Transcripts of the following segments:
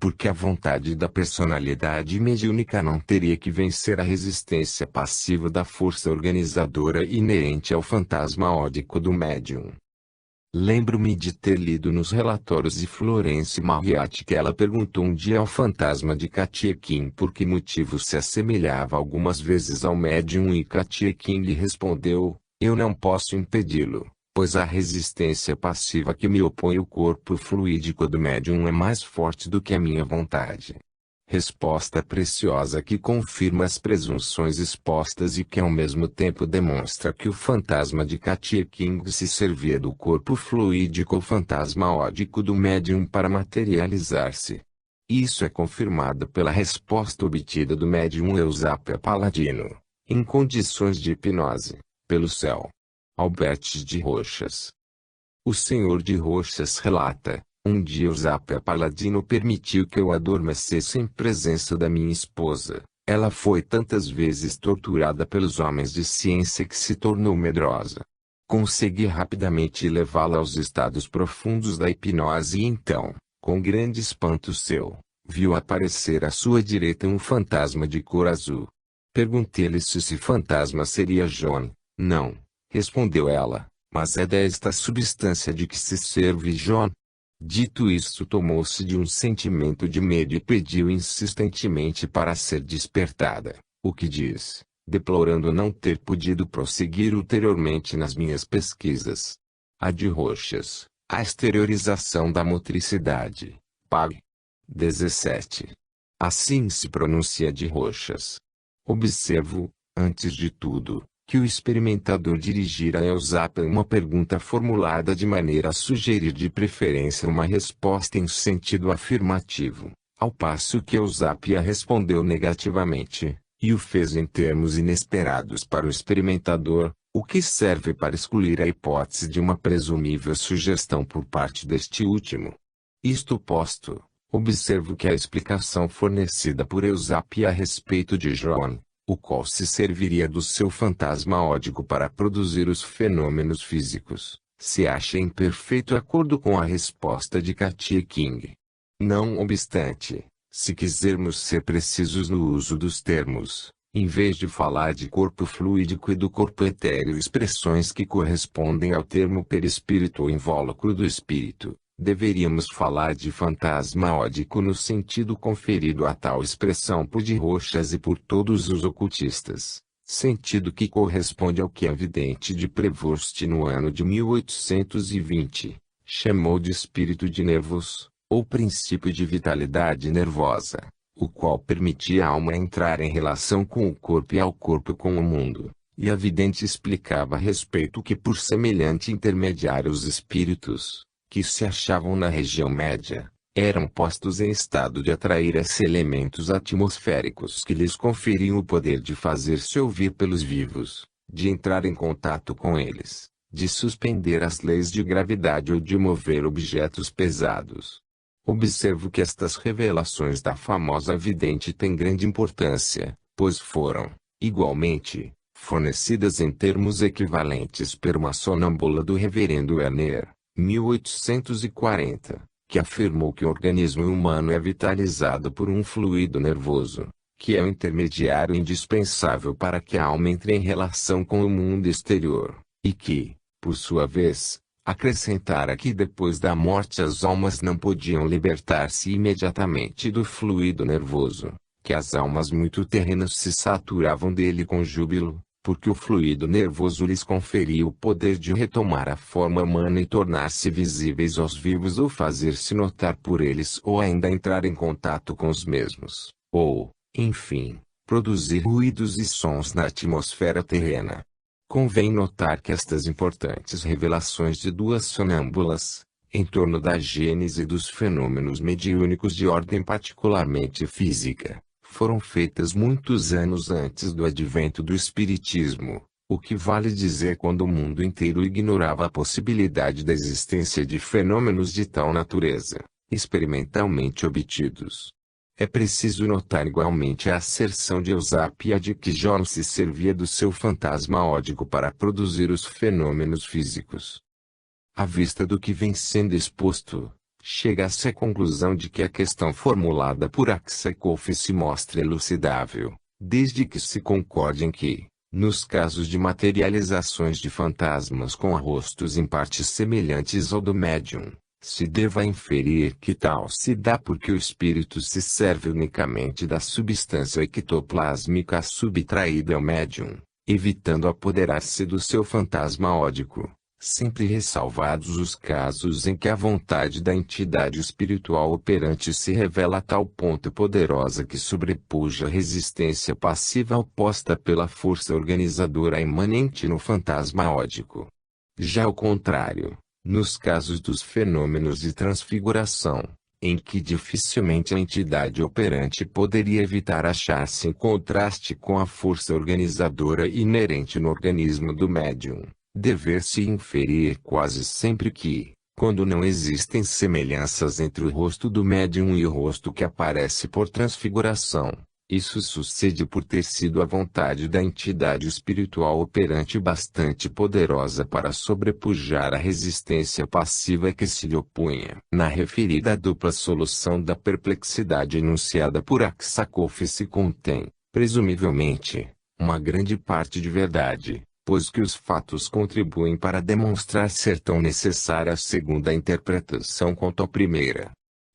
porque a vontade da personalidade mediúnica não teria que vencer a resistência passiva da força organizadora inerente ao fantasma ódico do médium. Lembro-me de ter lido nos relatórios de Florence Marriott que ela perguntou um dia ao fantasma de Katiekin por que motivo se assemelhava algumas vezes ao médium, e Katiekin lhe respondeu: eu não posso impedi-lo, pois a resistência passiva que me opõe ao corpo fluídico do médium é mais forte do que a minha vontade. Resposta preciosa que confirma as presunções expostas e que ao mesmo tempo demonstra que o fantasma de Katiekin se servia do corpo fluídico fantasma ódico do médium para materializar-se. Isso é confirmado pela resposta obtida do médium Eusápia Paladino, em condições de hipnose, pelo céu. Albert de Rochas. O senhor de Rochas relata: um dia Eusápia Paladino permitiu que eu adormecesse em presença da minha esposa. Ela foi tantas vezes torturada pelos homens de ciência que se tornou medrosa. Consegui rapidamente levá-la aos estados profundos da hipnose e então, com grande espanto seu, viu aparecer à sua direita um fantasma de cor azul. Perguntei-lhe se esse fantasma seria John. Não, respondeu ela, mas é desta substância de que se serve John. Dito isto, tomou-se de um sentimento de medo e pediu insistentemente para ser despertada, o que diz, deplorando não ter podido prosseguir ulteriormente nas minhas pesquisas. A de Rochas, a exteriorização da motricidade, Pag. 17. Assim se pronuncia de Rochas. Observo, antes de tudo, que o experimentador dirigirá a Eusápia uma pergunta formulada de maneira a sugerir de preferência uma resposta em sentido afirmativo, ao passo que Eusápia respondeu negativamente, e o fez em termos inesperados para o experimentador, o que serve para excluir a hipótese de uma presumível sugestão por parte deste último. Isto posto, observo que a explicação fornecida por Eusápia a respeito de John, o qual se serviria do seu fantasma ódico para produzir os fenômenos físicos, se acha em perfeito acordo com a resposta de Katiekin. Não obstante, se quisermos ser precisos no uso dos termos, em vez de falar de corpo fluídico e do corpo etéreo, expressões que correspondem ao termo perispírito ou invólucro do espírito, deveríamos falar de fantasma ódico no sentido conferido a tal expressão por de Rochas e por todos os ocultistas, sentido que corresponde ao que a vidente de Prevost no ano de 1820, chamou de espírito de nervos, ou princípio de vitalidade nervosa, o qual permitia à alma entrar em relação com o corpo e ao corpo com o mundo, e a vidente explicava a respeito que por semelhante intermediário os espíritos, que se achavam na região média, eram postos em estado de atrair esses elementos atmosféricos que lhes conferiam o poder de fazer-se ouvir pelos vivos, de entrar em contato com eles, de suspender as leis de gravidade ou de mover objetos pesados. Observo que estas revelações da famosa vidente têm grande importância, pois foram, igualmente, fornecidas em termos equivalentes por uma sonâmbula do reverendo Werner, 1840, que afirmou que o organismo humano é vitalizado por um fluido nervoso, que é o intermediário indispensável para que a alma entre em relação com o mundo exterior, e que, por sua vez, acrescentara que depois da morte as almas não podiam libertar-se imediatamente do fluido nervoso, que as almas muito terrenas se saturavam dele com júbilo, porque o fluido nervoso lhes conferia o poder de retomar a forma humana e tornar-se visíveis aos vivos ou fazer-se notar por eles ou ainda entrar em contato com os mesmos, ou, enfim, produzir ruídos e sons na atmosfera terrena. Convém notar que estas importantes revelações de duas sonâmbulas, em torno da gênese dos fenômenos mediúnicos de ordem particularmente física, foram feitas muitos anos antes do advento do Espiritismo, o que vale dizer quando o mundo inteiro ignorava a possibilidade da existência de fenômenos de tal natureza, experimentalmente obtidos. É preciso notar igualmente a asserção de Eusápia de que John se servia do seu fantasma ódico para produzir os fenômenos físicos. À vista do que vem sendo exposto, chega-se à conclusão de que a questão formulada por Aksakov se mostra elucidável, desde que se concorde em que, nos casos de materializações de fantasmas com rostos em partes semelhantes ao do médium, se deva inferir que tal se dá porque o espírito se serve unicamente da substância ectoplásmica subtraída ao médium, evitando apoderar-se do seu fantasma ódico, sempre ressalvados os casos em que a vontade da entidade espiritual operante se revela a tal ponto poderosa que sobrepuja a resistência passiva oposta pela força organizadora imanente no fantasma ódico. Já ao contrário, nos casos dos fenômenos de transfiguração, em que dificilmente a entidade operante poderia evitar achar-se em contraste com a força organizadora inerente no organismo do médium, dever-se inferir quase sempre que, quando não existem semelhanças entre o rosto do médium e o rosto que aparece por transfiguração, isso sucede por ter sido a vontade da entidade espiritual operante bastante poderosa para sobrepujar a resistência passiva que se lhe opunha. Na referida dupla solução da perplexidade enunciada por Aksakov se contém, presumivelmente, uma grande parte de verdade, pois que os fatos contribuem para demonstrar ser tão necessária a segunda interpretação quanto a primeira.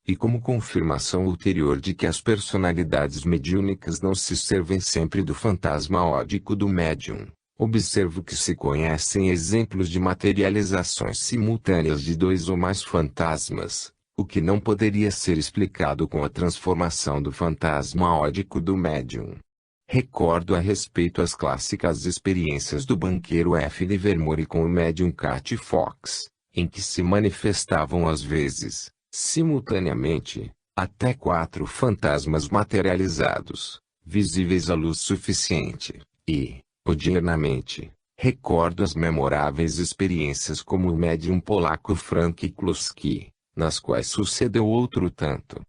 E como confirmação ulterior de que as personalidades mediúnicas não se servem sempre do fantasma ódico do médium, observo que se conhecem exemplos de materializações simultâneas de dois ou mais fantasmas, o que não poderia ser explicado com a transformação do fantasma ódico do médium. Recordo a respeito as clássicas experiências do banqueiro F. Livermore com o médium Cat Fox, em que se manifestavam às vezes, simultaneamente, até 4 fantasmas materializados, visíveis à luz suficiente, e, odiernamente, recordo as memoráveis experiências como o médium polaco Frank Kluski, nas quais sucedeu outro tanto.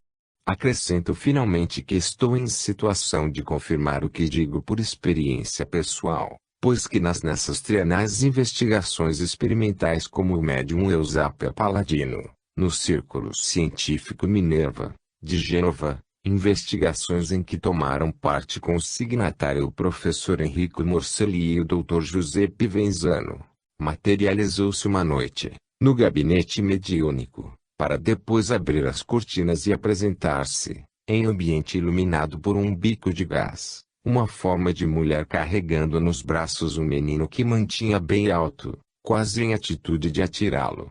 Acrescento finalmente que estou em situação de confirmar o que digo por experiência pessoal, pois que nessas trienais investigações experimentais como o médium Eusapia Paladino, no Círculo Científico Minerva, de Gênova, investigações em que tomaram parte com o signatário o professor Enrico Morselli e o Dr. Giuseppe Venzano, materializou-se uma noite, no gabinete mediúnico, para depois abrir as cortinas e apresentar-se, em ambiente iluminado por um bico de gás, uma forma de mulher carregando nos braços um menino que mantinha bem alto, quase em atitude de atirá-lo.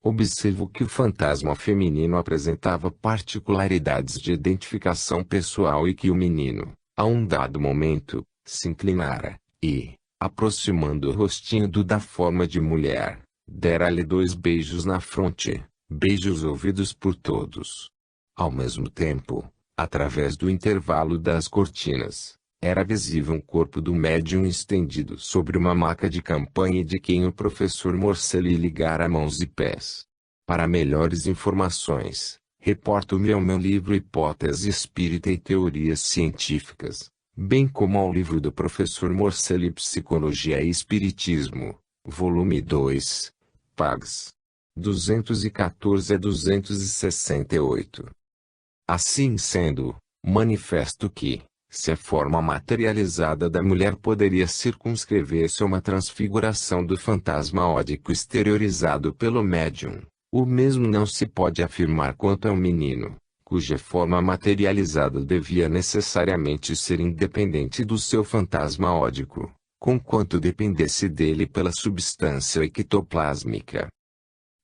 Observo que o fantasma feminino apresentava particularidades de identificação pessoal e que o menino, a um dado momento, se inclinara, e, aproximando o rostinho da forma de mulher, dera-lhe 2 beijos na fronte, beijos ouvidos por todos. Ao mesmo tempo, através do intervalo das cortinas, era visível um corpo do médium estendido sobre uma maca de campanha de quem o professor Morselli ligara mãos e pés. Para melhores informações, reporto-me ao meu livro Hipótese Espírita e Teorias Científicas, bem como ao livro do professor Morselli Psicologia e Espiritismo, volume 2, pags. 214 a 268. Assim sendo, manifesto que, se a forma materializada da mulher poderia circunscrever-se a uma transfiguração do fantasma ódico exteriorizado pelo médium, o mesmo não se pode afirmar quanto ao menino, cuja forma materializada devia necessariamente ser independente do seu fantasma ódico, conquanto dependesse dele pela substância ectoplásmica.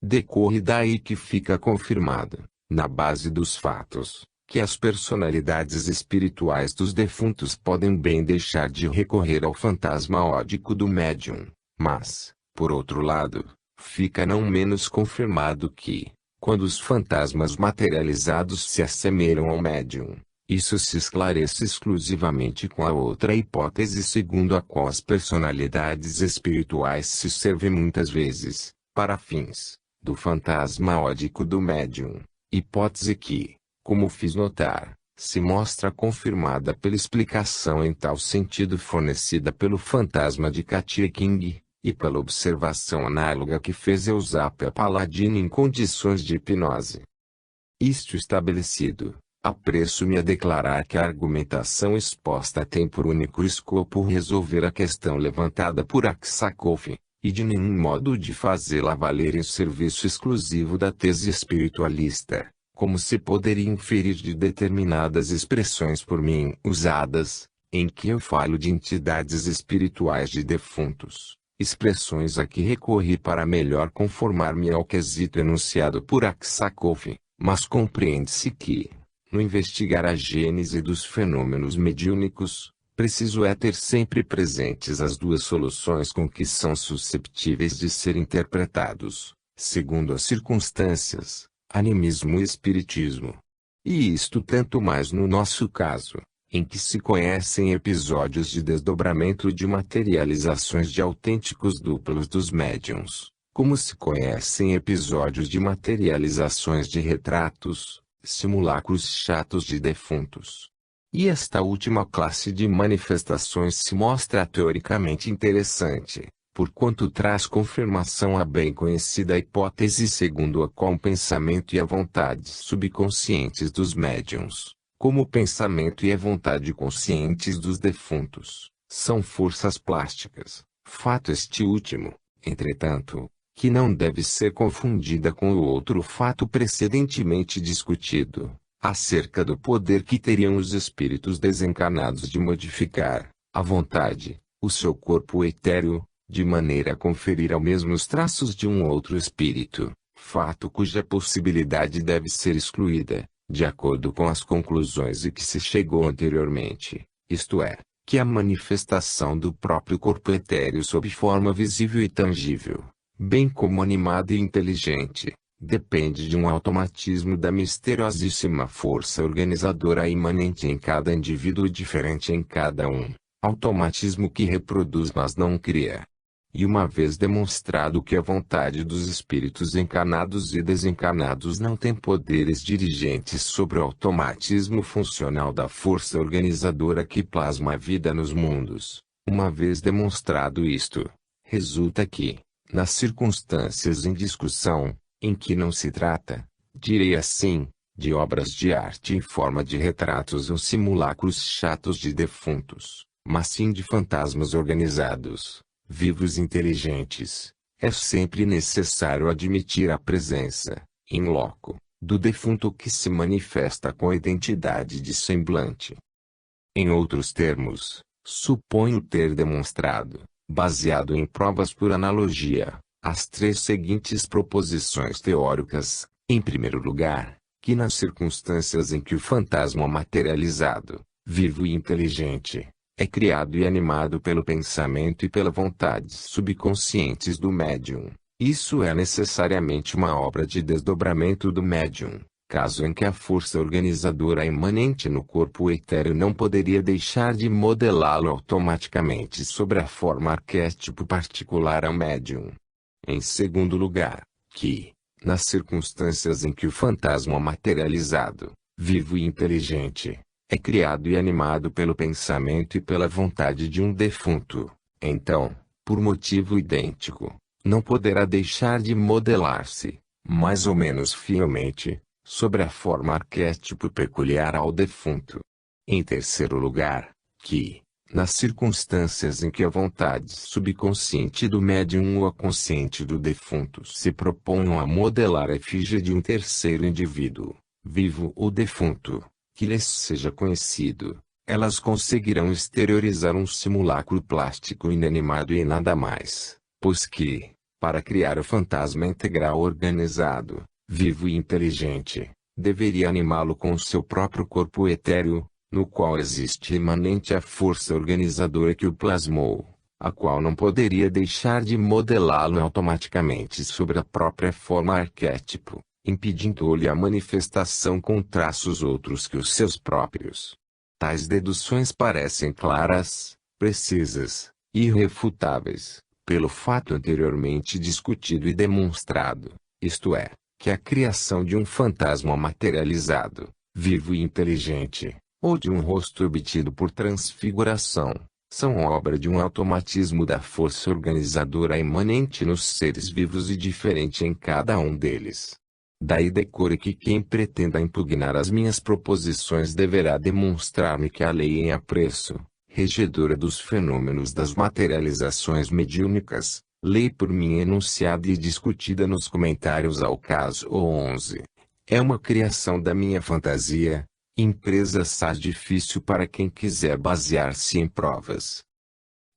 Decorre daí que fica confirmado, na base dos fatos, que as personalidades espirituais dos defuntos podem bem deixar de recorrer ao fantasma ódico do médium, mas, por outro lado, fica não menos confirmado que, quando os fantasmas materializados se assemelham ao médium, isso se esclarece exclusivamente com a outra hipótese segundo a qual as personalidades espirituais se servem muitas vezes, para fins, do fantasma ódico do médium, hipótese que, como fiz notar, se mostra confirmada pela explicação em tal sentido fornecida pelo fantasma de Katia King, e pela observação análoga que fez Eusapia Paladino em condições de hipnose. Isto estabelecido, apresso-me a declarar que a argumentação exposta tem por único escopo resolver a questão levantada por Aksakov, e de nenhum modo de fazê-la valer em serviço exclusivo da tese espiritualista, como se poderia inferir de determinadas expressões por mim usadas, em que eu falo de entidades espirituais de defuntos, expressões a que recorri para melhor conformar-me ao quesito enunciado por Aksakov, mas compreende-se que, no investigar a gênese dos fenômenos mediúnicos, preciso é ter sempre presentes as duas soluções com que são susceptíveis de ser interpretados, segundo as circunstâncias, animismo e espiritismo. E isto tanto mais no nosso caso, em que se conhecem episódios de desdobramento de materializações de autênticos duplos dos médiuns, como se conhecem episódios de materializações de retratos, simulacros chatos de defuntos. E esta última classe de manifestações se mostra teoricamente interessante, porquanto traz confirmação à bem conhecida hipótese segundo a qual o pensamento e a vontade subconscientes dos médiuns, como o pensamento e a vontade conscientes dos defuntos, são forças plásticas, fato este último, entretanto, que não deve ser confundida com o outro fato precedentemente discutido, acerca do poder que teriam os espíritos desencarnados de modificar, à vontade, o seu corpo etéreo, de maneira a conferir ao mesmo os traços de um outro espírito, fato cuja possibilidade deve ser excluída, de acordo com as conclusões a que se chegou anteriormente, isto é, que a manifestação do próprio corpo etéreo sob forma visível e tangível, bem como animada e inteligente, depende de um automatismo da misteriosíssima força organizadora imanente em cada indivíduo e diferente em cada um, automatismo que reproduz mas não cria. E uma vez demonstrado que a vontade dos espíritos encarnados e desencarnados não tem poderes dirigentes sobre o automatismo funcional da força organizadora que plasma a vida nos mundos, uma vez demonstrado isto, resulta que, nas circunstâncias em discussão, em que não se trata, direi assim, de obras de arte em forma de retratos ou simulacros chatos de defuntos, mas sim de fantasmas organizados, vivos e inteligentes, é sempre necessário admitir a presença, in loco, do defunto que se manifesta com a identidade de semblante. Em outros termos, suponho ter demonstrado, baseado em provas por analogia, as três seguintes proposições teóricas: em primeiro lugar, que nas circunstâncias em que o fantasma materializado, vivo e inteligente, é criado e animado pelo pensamento e pela vontade subconscientes do médium, isso é necessariamente uma obra de desdobramento do médium, caso em que a força organizadora imanente no corpo etéreo não poderia deixar de modelá-lo automaticamente sobre a forma arquétipo particular ao médium. Em segundo lugar, que, nas circunstâncias em que o fantasma materializado, vivo e inteligente, é criado e animado pelo pensamento e pela vontade de um defunto, então, por motivo idêntico, não poderá deixar de modelar-se, mais ou menos fielmente, sobre a forma arquétipo peculiar ao defunto. Em terceiro lugar, que, nas circunstâncias em que a vontade subconsciente do médium ou a consciente do defunto se proponham a modelar a efígie de um terceiro indivíduo, vivo ou defunto, que lhes seja conhecido, elas conseguirão exteriorizar um simulacro plástico inanimado e nada mais, pois que, para criar o fantasma integral organizado, vivo e inteligente, deveria animá-lo com o seu próprio corpo etéreo, no qual existe imanente a força organizadora que o plasmou, a qual não poderia deixar de modelá-lo automaticamente sobre a própria forma arquétipo, impedindo-lhe a manifestação com traços outros que os seus próprios. Tais deduções parecem claras, precisas, e irrefutáveis, pelo fato anteriormente discutido e demonstrado, isto é, que a criação de um fantasma materializado, vivo e inteligente, ou de um rosto obtido por transfiguração, são obra de um automatismo da força organizadora imanente nos seres vivos e diferente em cada um deles. Daí decore que quem pretenda impugnar as minhas proposições deverá demonstrar-me que a lei em apreço, regedora dos fenômenos das materializações mediúnicas, lei por mim enunciada e discutida nos comentários ao caso 11, é uma criação da minha fantasia, empresa assaz difícil para quem quiser basear-se em provas.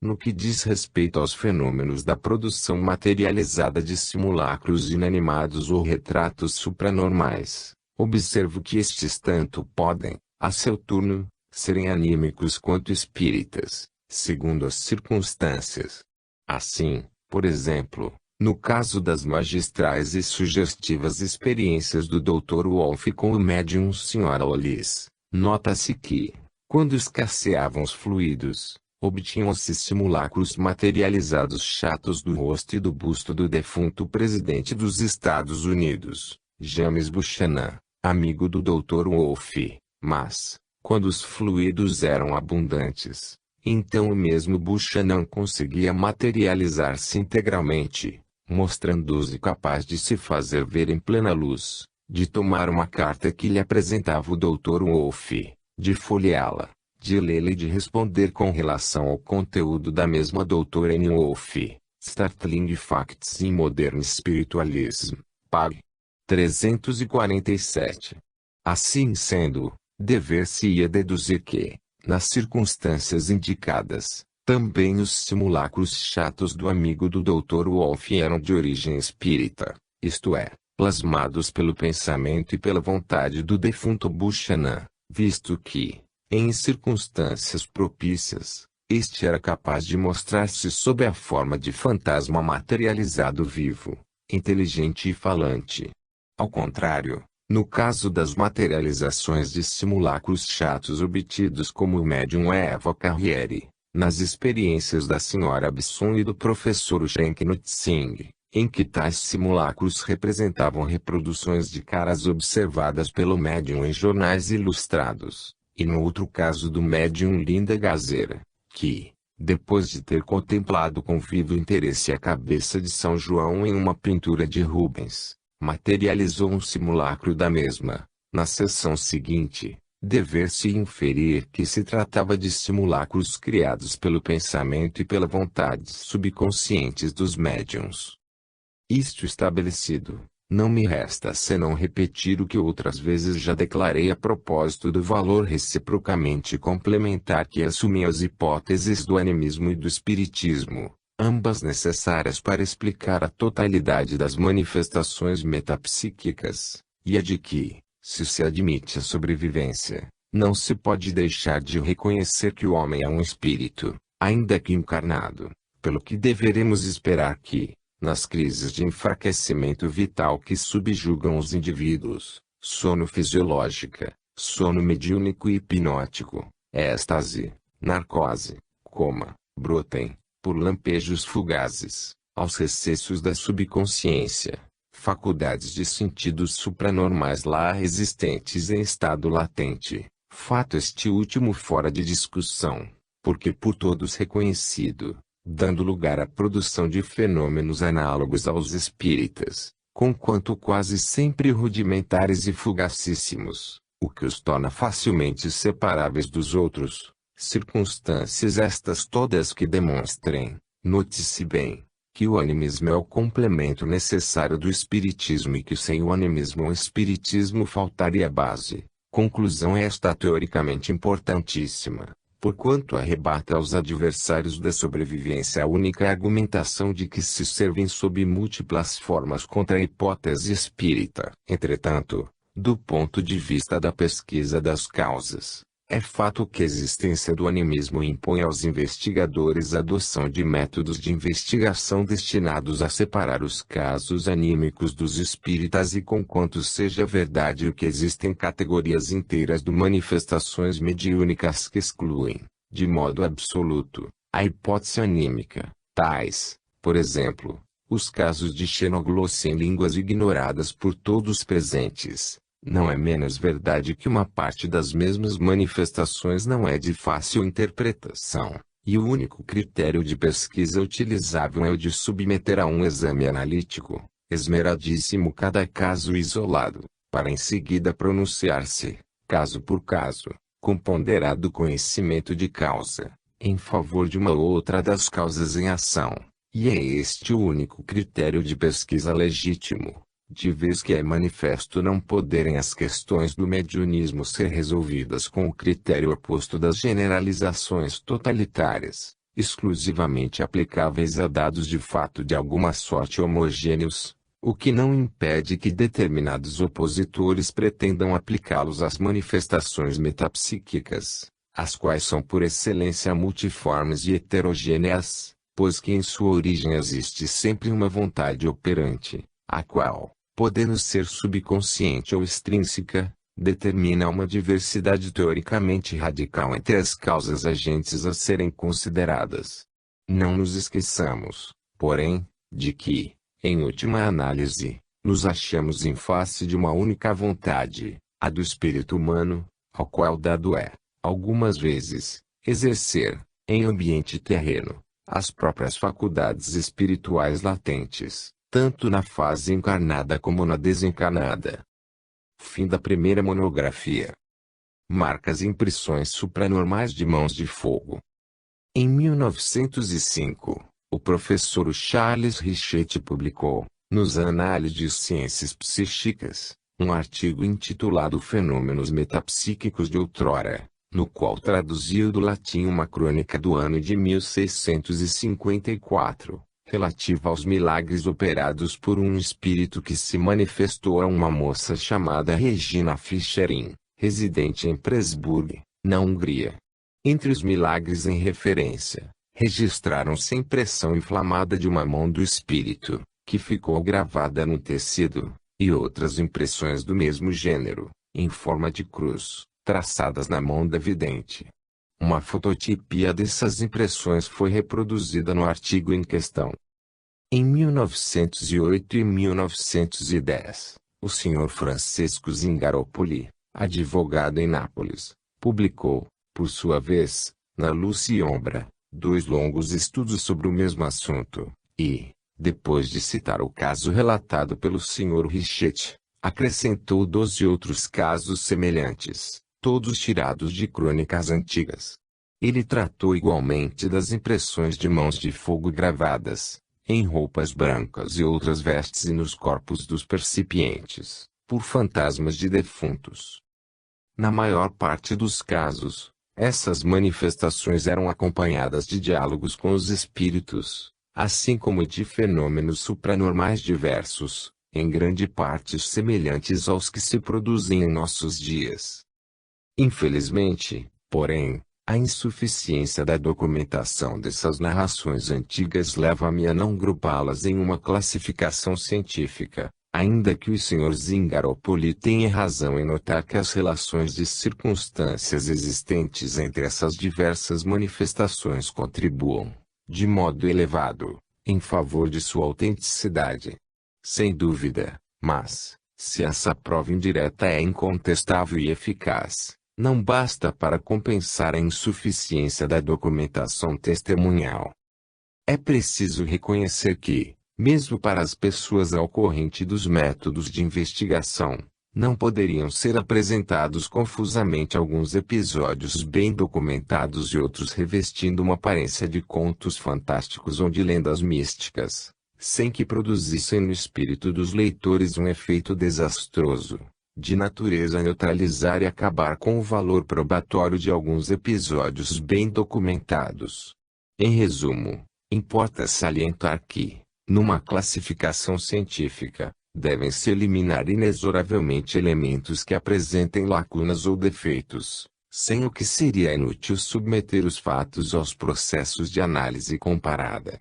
No que diz respeito aos fenômenos da produção materializada de simulacros inanimados ou retratos supranormais, observo que estes tanto podem, a seu turno, serem anímicos quanto espíritas, segundo as circunstâncias. Assim, por exemplo, no caso das magistrais e sugestivas experiências do Dr. Wolff com o médium Sra. Olis, nota-se que, quando escasseavam os fluidos, obtinham-se simulacros materializados chatos do rosto e do busto do defunto presidente dos Estados Unidos, James Buchanan, amigo do Dr. Wolff, mas, quando os fluidos eram abundantes, então o mesmo Buchanan conseguia materializar-se integralmente, mostrando-se capaz de se fazer ver em plena luz, de tomar uma carta que lhe apresentava o Dr. Wolff, de folheá-la, de lê-la e de responder com relação ao conteúdo da mesma Dr. N. Wolff, Startling Facts in Modern Spiritualism, pág. 347. Assim sendo, dever-se-ia deduzir que, nas circunstâncias indicadas, também os simulacros chatos do amigo do Dr. Wolff eram de origem espírita, isto é, plasmados pelo pensamento e pela vontade do defunto Buchanan, visto que, em circunstâncias propícias, este era capaz de mostrar-se sob a forma de fantasma materializado vivo, inteligente e falante. Ao contrário, no caso das materializações de simulacros chatos obtidos como o médium Eva Carriere, nas experiências da Sra. Bisson e do professor Shanknut Singh, em que tais simulacros representavam reproduções de caras observadas pelo médium em jornais ilustrados, e no outro caso do médium Linda Gazeira, que, depois de ter contemplado com vivo interesse a cabeça de São João em uma pintura de Rubens, materializou um simulacro da mesma, na sessão seguinte, dever-se inferir que se tratava de simulacros criados pelo pensamento e pela vontade subconscientes dos médiuns. Isto estabelecido, não me resta senão repetir o que outras vezes já declarei a propósito do valor reciprocamente complementar que assumem as hipóteses do animismo e do espiritismo, ambas necessárias para explicar a totalidade das manifestações metapsíquicas, e a de que, se admite a sobrevivência, não se pode deixar de reconhecer que o homem é um espírito, ainda que encarnado, pelo que deveremos esperar que, nas crises de enfraquecimento vital que subjugam os indivíduos, sono fisiológica, sono mediúnico e hipnótico, êxtase, narcose, coma, brotem, por lampejos fugazes, aos recessos da subconsciência, faculdades de sentidos supranormais lá existentes em estado latente, fato este último fora de discussão, porque por todos reconhecido, dando lugar à produção de fenômenos análogos aos espíritas, conquanto quase sempre rudimentares e fugacíssimos, o que os torna facilmente separáveis dos outros, circunstâncias estas todas que demonstrem, note-se bem, que o animismo é o complemento necessário do espiritismo e que sem o animismo ao espiritismo faltaria base. Conclusão esta teoricamente importantíssima, porquanto arrebata aos adversários da sobrevivência a única argumentação de que se servem sob múltiplas formas contra a hipótese espírita. Entretanto, do ponto de vista da pesquisa das causas, é fato que a existência do animismo impõe aos investigadores a adoção de métodos de investigação destinados a separar os casos anímicos dos espíritas e conquanto seja verdade o que existem categorias inteiras de manifestações mediúnicas que excluem, de modo absoluto, a hipótese anímica, tais, por exemplo, os casos de xenoglossia em línguas ignoradas por todos presentes. Não é menos verdade que uma parte das mesmas manifestações não é de fácil interpretação, e o único critério de pesquisa utilizável é o de submeter a um exame analítico, esmeradíssimo cada caso isolado, para em seguida pronunciar-se, caso por caso, com ponderado conhecimento de causa, em favor de uma ou outra das causas em ação, e é este o único critério de pesquisa legítimo, de vez que é manifesto não poderem as questões do mediunismo ser resolvidas com o critério oposto das generalizações totalitárias, exclusivamente aplicáveis a dados de fato de alguma sorte homogêneos, o que não impede que determinados opositores pretendam aplicá-los às manifestações metapsíquicas, as quais são por excelência multiformes e heterogêneas, pois que em sua origem existe sempre uma vontade operante, a qual, podendo ser subconsciente ou extrínseca, determina uma diversidade teoricamente radical entre as causas agentes a serem consideradas. Não nos esqueçamos, porém, de que, em última análise, nos achamos em face de uma única vontade, a do espírito humano, ao qual dado é, algumas vezes, exercer, em ambiente terreno, as próprias faculdades espirituais latentes, tanto na fase encarnada como na desencarnada. Fim da primeira monografia. Marcas e impressões supranormais de mãos de fogo. Em 1905, o professor Charles Richet publicou, nos Anais de Ciências Psíquicas, um artigo intitulado Fenômenos Metapsíquicos de Outrora, no qual traduziu do latim uma crônica do ano de 1654, relativa aos milagres operados por um espírito que se manifestou a uma moça chamada Regina Fischerin, residente em Presburg, na Hungria. Entre os milagres em referência, registraram-se a impressão inflamada de uma mão do espírito, que ficou gravada no tecido, e outras impressões do mesmo gênero, em forma de cruz, traçadas na mão da vidente. Uma fototipia dessas impressões foi reproduzida no artigo em questão. Em 1908 e 1910, o Sr. Francesco Zingaropoli, advogado em Nápoles, publicou, por sua vez, na Luz e Ombra, 2 longos estudos sobre o mesmo assunto, e, depois de citar o caso relatado pelo Sr. Richet, acrescentou 12 outros casos semelhantes, todos tirados de crônicas antigas. Ele tratou igualmente das impressões de mãos de fogo gravadas, em roupas brancas e outras vestes e nos corpos dos percipientes, por fantasmas de defuntos. Na maior parte dos casos, essas manifestações eram acompanhadas de diálogos com os espíritos, assim como de fenômenos supranormais diversos, em grande parte semelhantes aos que se produzem em nossos dias. Infelizmente, porém, a insuficiência da documentação dessas narrações antigas leva-me a não grupá-las em uma classificação científica, ainda que o Sr. Zingaropoli tenha razão em notar que as relações de circunstâncias existentes entre essas diversas manifestações contribuam, de modo elevado, em favor de sua autenticidade. Sem dúvida, mas, se essa prova indireta é incontestável e eficaz, não basta para compensar a insuficiência da documentação testemunhal. É preciso reconhecer que, mesmo para as pessoas ao corrente dos métodos de investigação, não poderiam ser apresentados confusamente alguns episódios bem documentados e outros revestindo uma aparência de contos fantásticos ou de lendas místicas, sem que produzissem no espírito dos leitores um efeito desastroso, de natureza a neutralizar e acabar com o valor probatório de alguns episódios bem documentados. Em resumo, importa salientar que, numa classificação científica, devem-se eliminar inexoravelmente elementos que apresentem lacunas ou defeitos, sem o que seria inútil submeter os fatos aos processos de análise comparada.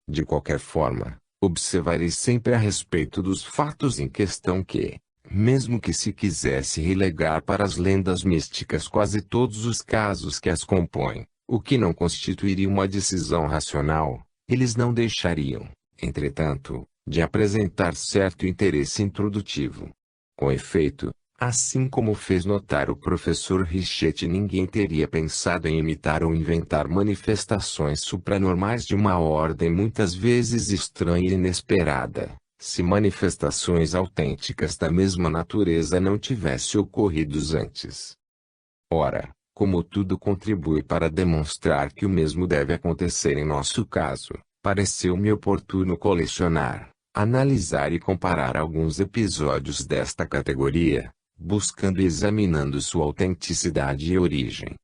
De qualquer forma, observarei sempre a respeito dos fatos em questão que, mesmo que se quisesse relegar para as lendas místicas quase todos os casos que as compõem, o que não constituiria uma decisão racional, eles não deixariam, entretanto, de apresentar certo interesse introdutivo. Com efeito, assim como fez notar o professor Richet, ninguém teria pensado em imitar ou inventar manifestações supranormais de uma ordem muitas vezes estranha e inesperada, se manifestações autênticas da mesma natureza não tivessem ocorrido antes. Ora, como tudo contribui para demonstrar que o mesmo deve acontecer em nosso caso, pareceu-me oportuno colecionar, analisar e comparar alguns episódios desta categoria, buscando e examinando sua autenticidade e origem.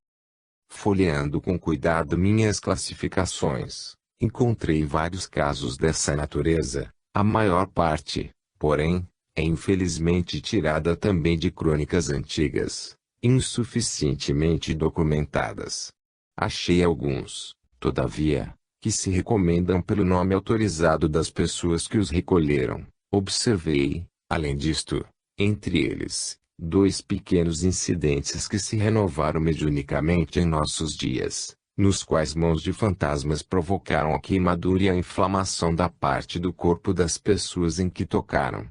Folheando com cuidado minhas classificações, encontrei vários casos dessa natureza, a maior parte, porém, é infelizmente tirada também de crônicas antigas, insuficientemente documentadas. Achei alguns, todavia, que se recomendam pelo nome autorizado das pessoas que os recolheram. Observei, além disto, entre eles, dois pequenos incidentes que se renovaram mediunicamente em nossos dias, nos quais mãos de fantasmas provocaram a queimadura e a inflamação da parte do corpo das pessoas em que tocaram.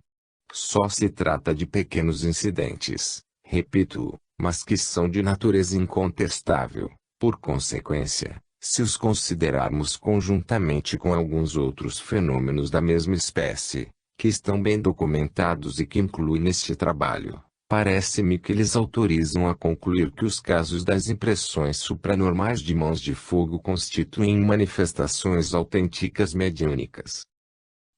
Só se trata de pequenos incidentes, repito, mas que são de natureza incontestável. Por consequência, se os considerarmos conjuntamente com alguns outros fenômenos da mesma espécie, que estão bem documentados e que incluem neste trabalho, parece-me que eles autorizam a concluir que os casos das impressões supranormais de mãos de fogo constituem manifestações autênticas mediúnicas.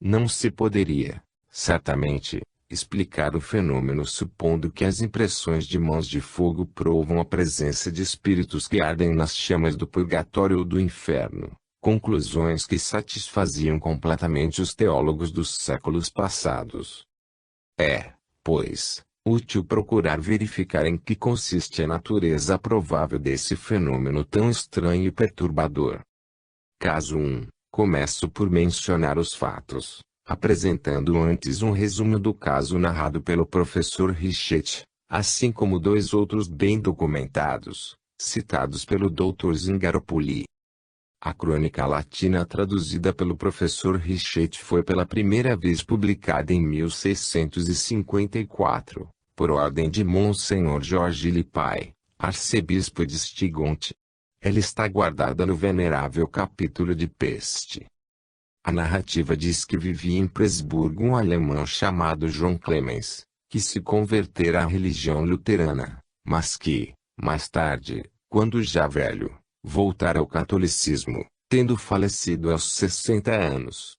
Não se poderia, certamente, explicar o fenômeno supondo que as impressões de mãos de fogo provam a presença de espíritos que ardem nas chamas do purgatório ou do inferno, conclusões que satisfaziam completamente os teólogos dos séculos passados. É, pois, útil procurar verificar em que consiste a natureza provável desse fenômeno tão estranho e perturbador. Caso 1. Começo por mencionar os fatos, apresentando antes um resumo do caso narrado pelo professor Richet, assim como dois outros bem documentados, citados pelo Dr. Zingaropoli. A crônica latina traduzida pelo professor Richet foi pela primeira vez publicada em 1654, por ordem de Monsenhor Jorge Lipai, arcebispo de Stigonte. Ela está guardada no venerável capítulo de Peste. A narrativa diz que vivia em Presburgo um alemão chamado João Clemens, que se convertera à religião luterana, mas que, mais tarde, quando já velho, voltara ao catolicismo, tendo falecido aos 60 anos.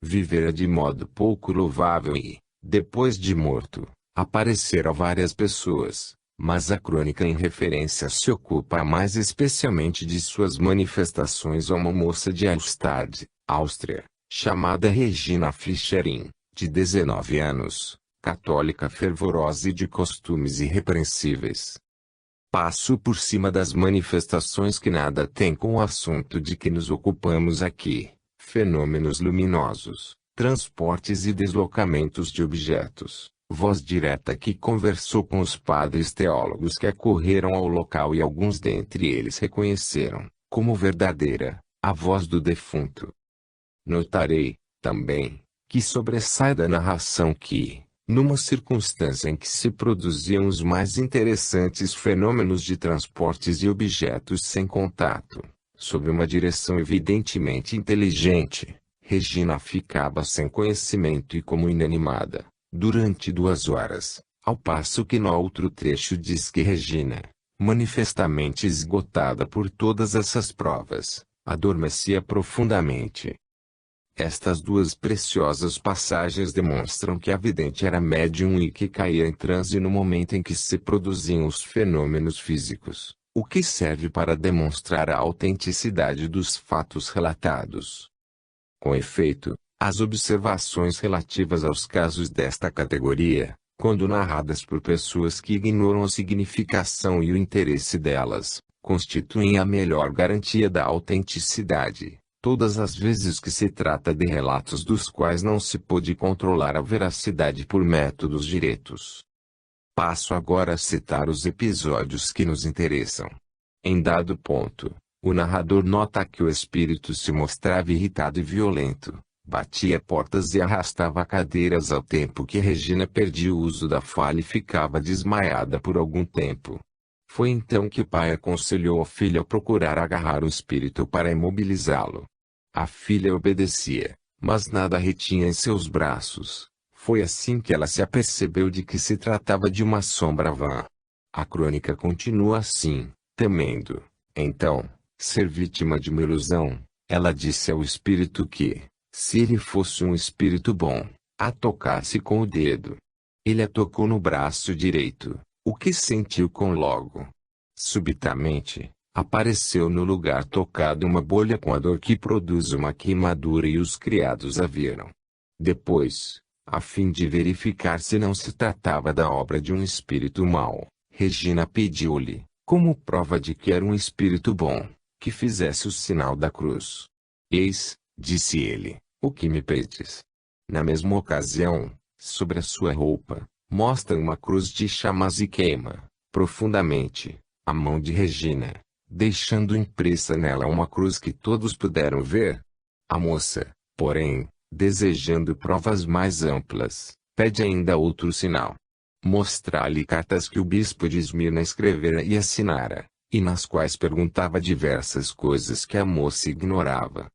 Vivera de modo pouco louvável e, depois de morto, aparecera a várias pessoas, mas a crônica em referência se ocupa mais especialmente de suas manifestações a uma moça de Auerstadt, Áustria, chamada Regina Fischerin, de 19 anos, católica fervorosa e de costumes irrepreensíveis. Passo por cima das manifestações que nada têm com o assunto de que nos ocupamos aqui, fenômenos luminosos, transportes e deslocamentos de objetos, voz direta que conversou com os padres teólogos que acorreram ao local e alguns dentre eles reconheceram, como verdadeira, a voz do defunto. Notarei, também, que sobressai da narração que, numa circunstância em que se produziam os mais interessantes fenômenos de transportes e objetos sem contato, sob uma direção evidentemente inteligente, Regina ficava sem conhecimento e como inanimada, durante 2 horas, ao passo que no outro trecho diz que Regina, manifestamente esgotada por todas essas provas, adormecia profundamente. Estas duas preciosas passagens demonstram que a vidente era médium e que caía em transe no momento em que se produziam os fenômenos físicos, o que serve para demonstrar a autenticidade dos fatos relatados. Com efeito, as observações relativas aos casos desta categoria, quando narradas por pessoas que ignoram a significação e o interesse delas, constituem a melhor garantia da autenticidade. Todas as vezes que se trata de relatos dos quais não se pôde controlar a veracidade por métodos diretos. Passo agora a citar os episódios que nos interessam. Em dado ponto, o narrador nota que o espírito se mostrava irritado e violento, batia portas e arrastava cadeiras ao tempo que Regina perdia o uso da fala e ficava desmaiada por algum tempo. Foi então que o pai aconselhou a filha a procurar agarrar o espírito para imobilizá-lo. A filha obedecia, mas nada retinha em seus braços. Foi assim que ela se apercebeu de que se tratava de uma sombra vã. A crônica continua assim, temendo, então, ser vítima de uma ilusão, ela disse ao espírito que, se ele fosse um espírito bom, a tocasse com o dedo. Ele a tocou no braço direito, o que sentiu com logo. Subitamente, apareceu no lugar tocado uma bolha com a dor que produz uma queimadura e os criados a viram. Depois, a fim de verificar se não se tratava da obra de um espírito mau, Regina pediu-lhe, como prova de que era um espírito bom, que fizesse o sinal da cruz. Eis, disse ele, o que me pedes. Na mesma ocasião, sobre a sua roupa, mostra uma cruz de chamas e queima, profundamente, a mão de Regina, deixando impressa nela uma cruz que todos puderam ver. A moça, porém, desejando provas mais amplas, pede ainda outro sinal. Mostrar-lhe cartas que o bispo de Esmirna escrevera e assinara, e nas quais perguntava diversas coisas que a moça ignorava.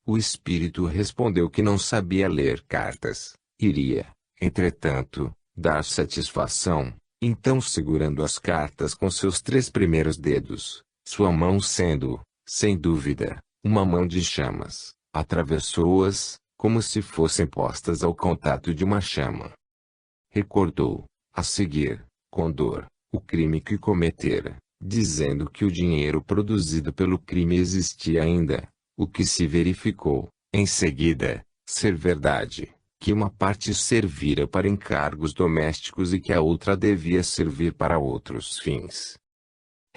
O espírito respondeu que não sabia ler cartas, iria, entretanto, dar satisfação. Então, segurando as cartas com seus 3 primeiros dedos, sua mão sendo, sem dúvida, uma mão de chamas, atravessou-as, como se fossem postas ao contato de uma chama. Recordou, a seguir, com dor, o crime que cometera, dizendo que o dinheiro produzido pelo crime existia ainda, o que se verificou, em seguida, ser verdade, que uma parte servira para encargos domésticos e que a outra devia servir para outros fins.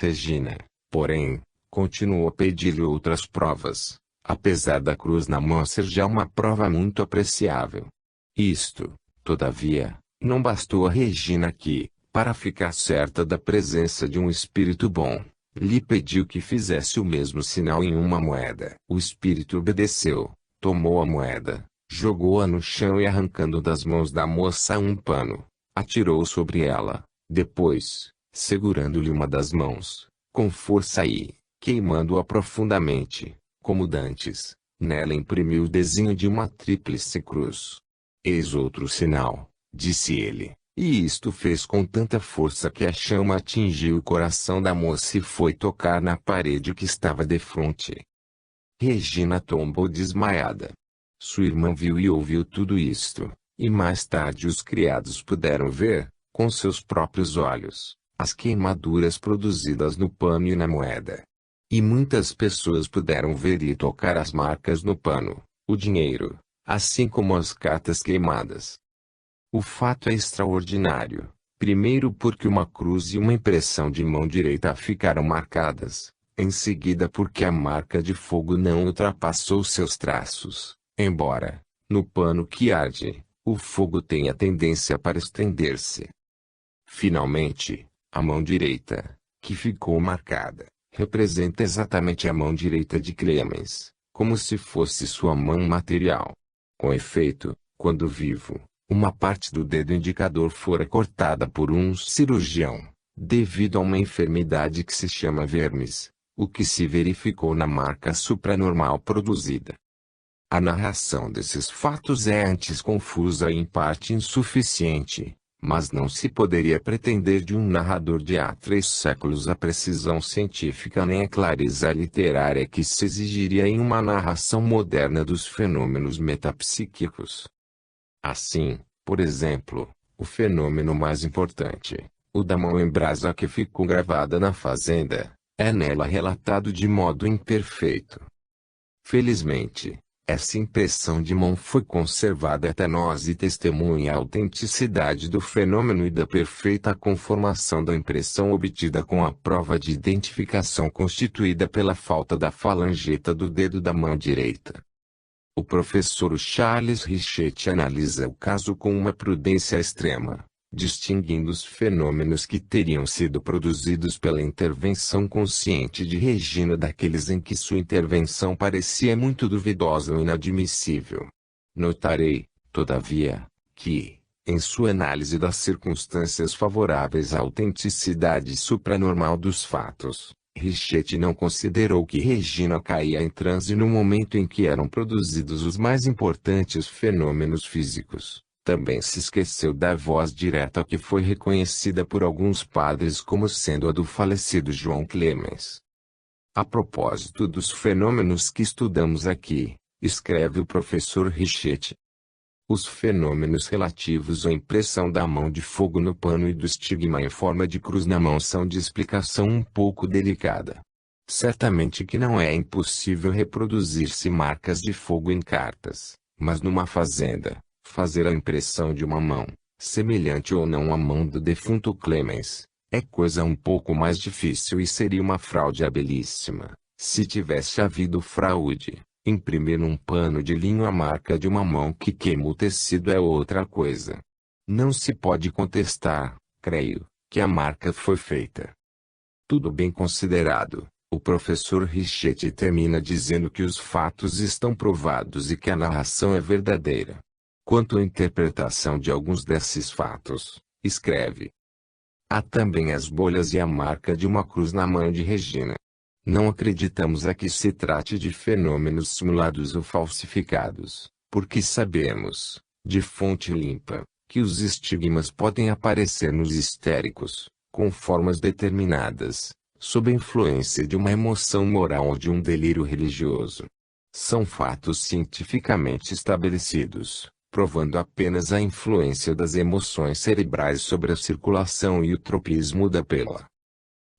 Regina, porém, continuou a pedir-lhe outras provas, apesar da cruz na mão ser já uma prova muito apreciável. Isto, todavia, não bastou a Regina que, para ficar certa da presença de um espírito bom, lhe pediu que fizesse o mesmo sinal em uma moeda. O espírito obedeceu, tomou a moeda, jogou-a no chão e arrancando das mãos da moça um pano, atirou sobre ela, depois, segurando-lhe uma das mãos, com força e, queimando-a profundamente, como dantes, nela imprimiu o desenho de uma tríplice cruz. Eis outro sinal, disse ele, e isto fez com tanta força que a chama atingiu o coração da moça e foi tocar na parede que estava defronte. Regina tombou desmaiada. Sua irmã viu e ouviu tudo isto, e mais tarde os criados puderam ver, com seus próprios olhos, as queimaduras produzidas no pano e na moeda. E muitas pessoas puderam ver e tocar as marcas no pano, o dinheiro, assim como as cartas queimadas. O fato é extraordinário, primeiro porque uma cruz e uma impressão de mão direita ficaram marcadas, em seguida porque a marca de fogo não ultrapassou seus traços. Embora, no pano que arde, o fogo tenha tendência para estender-se. Finalmente, a mão direita, que ficou marcada, representa exatamente a mão direita de Clemens, como se fosse sua mão material. Com efeito, quando vivo, uma parte do dedo indicador fora cortada por um cirurgião, devido a uma enfermidade que se chama vermes, o que se verificou na marca supranormal produzida. A narração desses fatos é antes confusa e em parte insuficiente, mas não se poderia pretender de um narrador de há 3 séculos a precisão científica nem a clareza literária que se exigiria em uma narração moderna dos fenômenos metapsíquicos. Assim, por exemplo, o fenômeno mais importante, o da mão em brasa que ficou gravada na fazenda, é nela relatado de modo imperfeito. Felizmente, essa impressão de mão foi conservada até nós e testemunha a autenticidade do fenômeno e da perfeita conformação da impressão obtida com a prova de identificação constituída pela falta da falangeta do dedo da mão direita. O professor Charles Richet analisa o caso com uma prudência extrema, distinguindo os fenômenos que teriam sido produzidos pela intervenção consciente de Regina daqueles em que sua intervenção parecia muito duvidosa ou inadmissível. Notarei, todavia, que, em sua análise das circunstâncias favoráveis à autenticidade supranormal dos fatos, Richetti não considerou que Regina caía em transe no momento em que eram produzidos os mais importantes fenômenos físicos. Também se esqueceu da voz direta que foi reconhecida por alguns padres como sendo a do falecido João Clemens. A propósito dos fenômenos que estudamos aqui, escreve o professor Richetti, os fenômenos relativos à impressão da mão de fogo no pano e do estigma em forma de cruz na mão são de explicação um pouco delicada. Certamente que não é impossível reproduzir-se marcas de fogo em cartas, mas numa fazenda, fazer a impressão de uma mão, semelhante ou não à mão do defunto Clemens, é coisa um pouco mais difícil e seria uma fraude habilíssima, se tivesse havido fraude. Imprimir num pano de linho a marca de uma mão que queima o tecido é outra coisa. Não se pode contestar, creio, que a marca foi feita. Tudo bem considerado, o professor Richetti termina dizendo que os fatos estão provados e que a narração é verdadeira. Quanto à interpretação de alguns desses fatos, escreve: há também as bolhas e a marca de uma cruz na mão de Regina. Não acreditamos a que se trate de fenômenos simulados ou falsificados, porque sabemos, de fonte limpa, que os estigmas podem aparecer nos histéricos, com formas determinadas, sob a influência de uma emoção moral ou de um delírio religioso. São fatos cientificamente estabelecidos, provando apenas a influência das emoções cerebrais sobre a circulação e o tropismo da pele.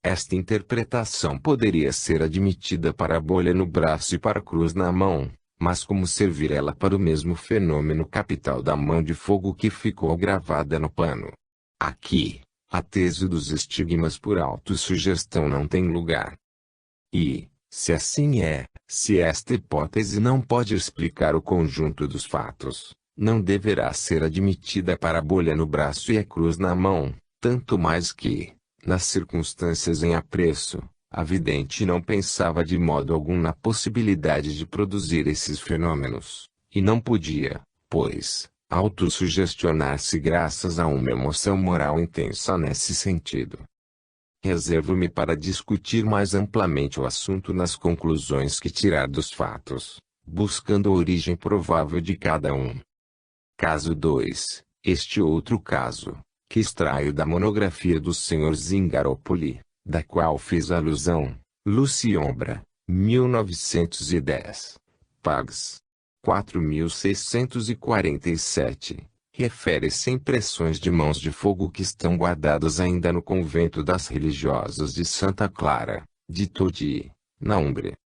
Esta interpretação poderia ser admitida para a bolha no braço e para a cruz na mão, mas como servir ela para o mesmo fenômeno capital da mão de fogo que ficou gravada no pano? Aqui, a tese dos estigmas por autossugestão não tem lugar. E, se assim é, se esta hipótese não pode explicar o conjunto dos fatos, não deverá ser admitida para a bolha no braço e a cruz na mão, tanto mais que, nas circunstâncias em apreço, a vidente não pensava de modo algum na possibilidade de produzir esses fenômenos, e não podia, pois, autossugestionar-se graças a uma emoção moral intensa nesse sentido. Reservo-me para discutir mais amplamente o assunto nas conclusões que tirar dos fatos, buscando a origem provável de cada um. Caso 2. Este outro caso, que extraio da monografia do Sr. Zingaropoli, da qual fiz alusão, Luciombra, 1910. Pags. 4647. Refere-se a impressões de mãos de fogo que estão guardadas ainda no convento das religiosas de Santa Clara, de Todi, na Hungria.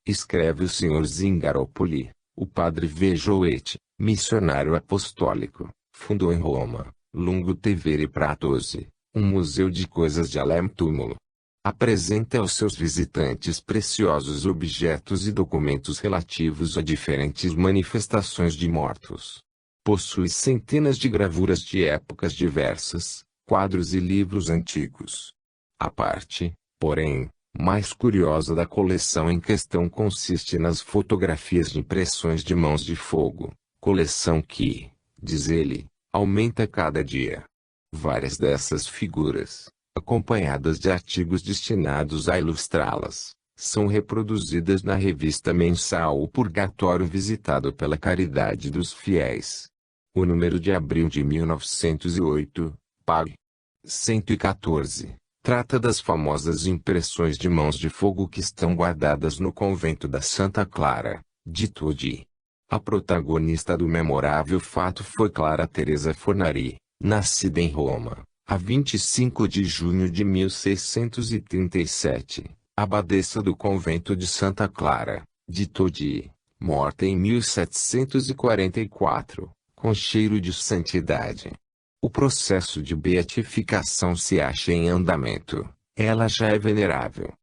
Escreve o Sr. Zingaropoli, o padre Vejoete, missionário apostólico, fundou em Roma, Lungo Tevere Pratosi, um museu de coisas de além-túmulo. Apresenta aos seus visitantes preciosos objetos e documentos relativos a diferentes manifestações de mortos. Possui centenas de gravuras de épocas diversas, quadros e livros antigos. A parte, porém, mais curiosa da coleção em questão consiste nas fotografias de impressões de mãos de fogo, coleção que, diz ele, aumenta cada dia. Várias dessas figuras, acompanhadas de artigos destinados a ilustrá-las, são reproduzidas na revista mensal O Purgatório, visitado pela Caridade dos Fiéis. O número de abril de 1908, pág. 114, trata das famosas impressões de mãos de fogo que estão guardadas no convento da Santa Clara, de Todi. A protagonista do memorável fato foi Clara Teresa Fornari, nascida em Roma, a 25 de junho de 1637, abadesa do convento de Santa Clara, de Todi, morta em 1744, com cheiro de santidade. O processo de beatificação se acha em andamento, ela já é venerável.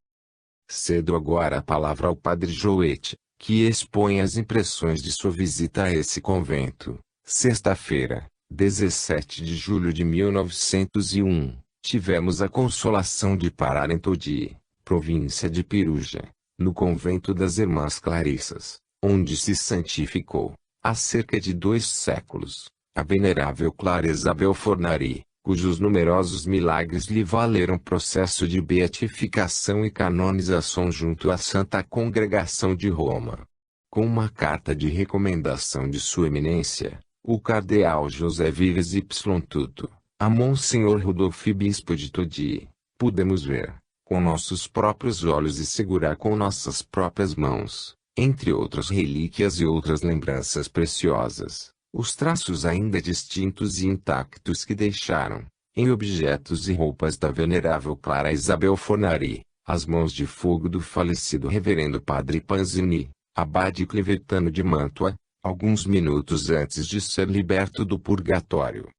Cedo agora a palavra ao padre Joete, que expõe as impressões de sua visita a esse convento. Sexta-feira, 17 de julho de 1901, tivemos a consolação de parar em Todi, província de Perugia, no convento das Irmãs Clarissas, onde se santificou, há cerca de 2 séculos, a venerável Clara Isabel Fornari, cujos numerosos milagres lhe valeram processo de beatificação e canonização junto à Santa Congregação de Roma. Com uma carta de recomendação de Sua Eminência, o Cardeal José Vives Y. Tuto, a Monsenhor Rudolfo Bispo de Todi, pudemos ver, com nossos próprios olhos e segurar com nossas próprias mãos, entre outras relíquias e outras lembranças preciosas, os traços ainda distintos e intactos que deixaram, em objetos e roupas da venerável Clara Isabel Fornari, as mãos de fogo do falecido reverendo Padre Panzini, abade clivetano de Mantua, alguns minutos antes de ser liberto do purgatório.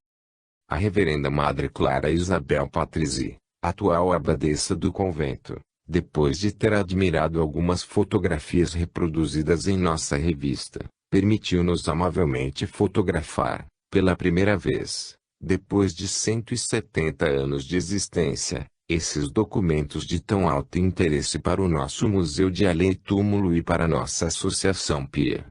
A reverenda Madre Clara Isabel Patrizi, atual abadesa do convento, depois de ter admirado algumas fotografias reproduzidas em nossa revista, permitiu-nos amavelmente fotografar, pela primeira vez, depois de 170 anos de existência, esses documentos de tão alto interesse para o nosso Museu de Além Túmulo e para nossa Associação Pia.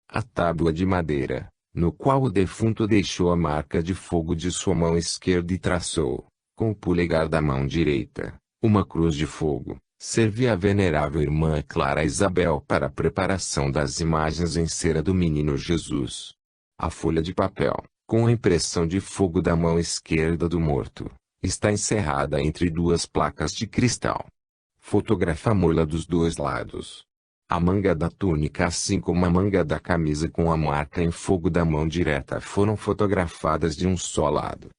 A tábua de madeira, no qual o defunto deixou a marca de fogo de sua mão esquerda e traçou, com o polegar da mão direita, uma cruz de fogo, servia a venerável irmã Clara Isabel para a preparação das imagens em cera do Menino Jesus. A folha de papel, com a impressão de fogo da mão esquerda do morto, está encerrada entre duas placas de cristal. Fotografamos-la dos dois lados. A manga da túnica assim como a manga da camisa com a marca em fogo da mão direta foram fotografadas de um só lado.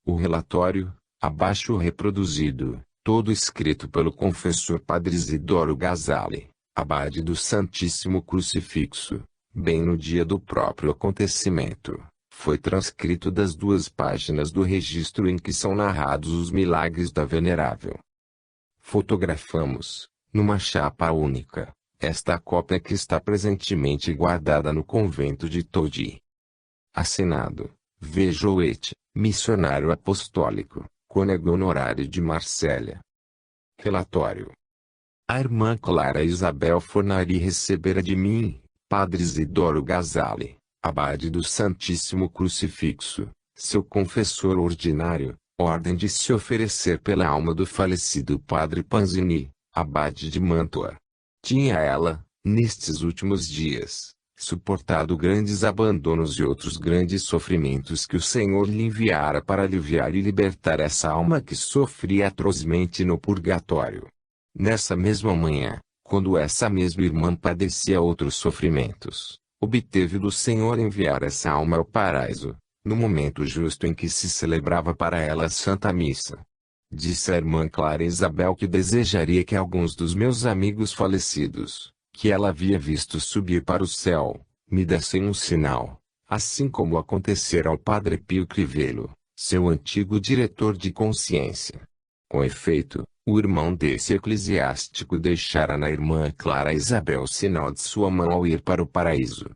O relatório, abaixo reproduzido, todo escrito pelo confessor Padre Isidoro Gasali, abade do Santíssimo Crucifixo, bem no dia do próprio acontecimento, foi transcrito das duas páginas do registro em que são narrados os milagres da venerável. Fotografamos, numa chapa única, esta cópia que está presentemente guardada no convento de Todi. Assinado, V. Jouet, missionário apostólico, cônego honorário de Marsella. Relatório. A irmã Clara Isabel Fornari recebera de mim, Padre Isidoro Gasali, abade do Santíssimo Crucifixo, seu confessor ordinário, ordem de se oferecer pela alma do falecido Padre Panzini, abade de Mantua. Tinha ela, nestes últimos dias, suportado grandes abandonos e outros grandes sofrimentos que o Senhor lhe enviara para aliviar e libertar essa alma que sofria atrozmente no purgatório. Nessa mesma manhã, quando essa mesma irmã padecia outros sofrimentos, obteve do Senhor enviar essa alma ao paraíso, no momento justo em que se celebrava para ela a Santa Missa. Disse a irmã Clara Isabel que desejaria que alguns dos meus amigos falecidos, que ela havia visto subir para o céu, me dessem um sinal, assim como acontecera ao Padre Pio Crivelo, seu antigo diretor de consciência. Com efeito, o irmão desse eclesiástico deixara na irmã Clara Isabel sinal de sua mão ao ir para o paraíso.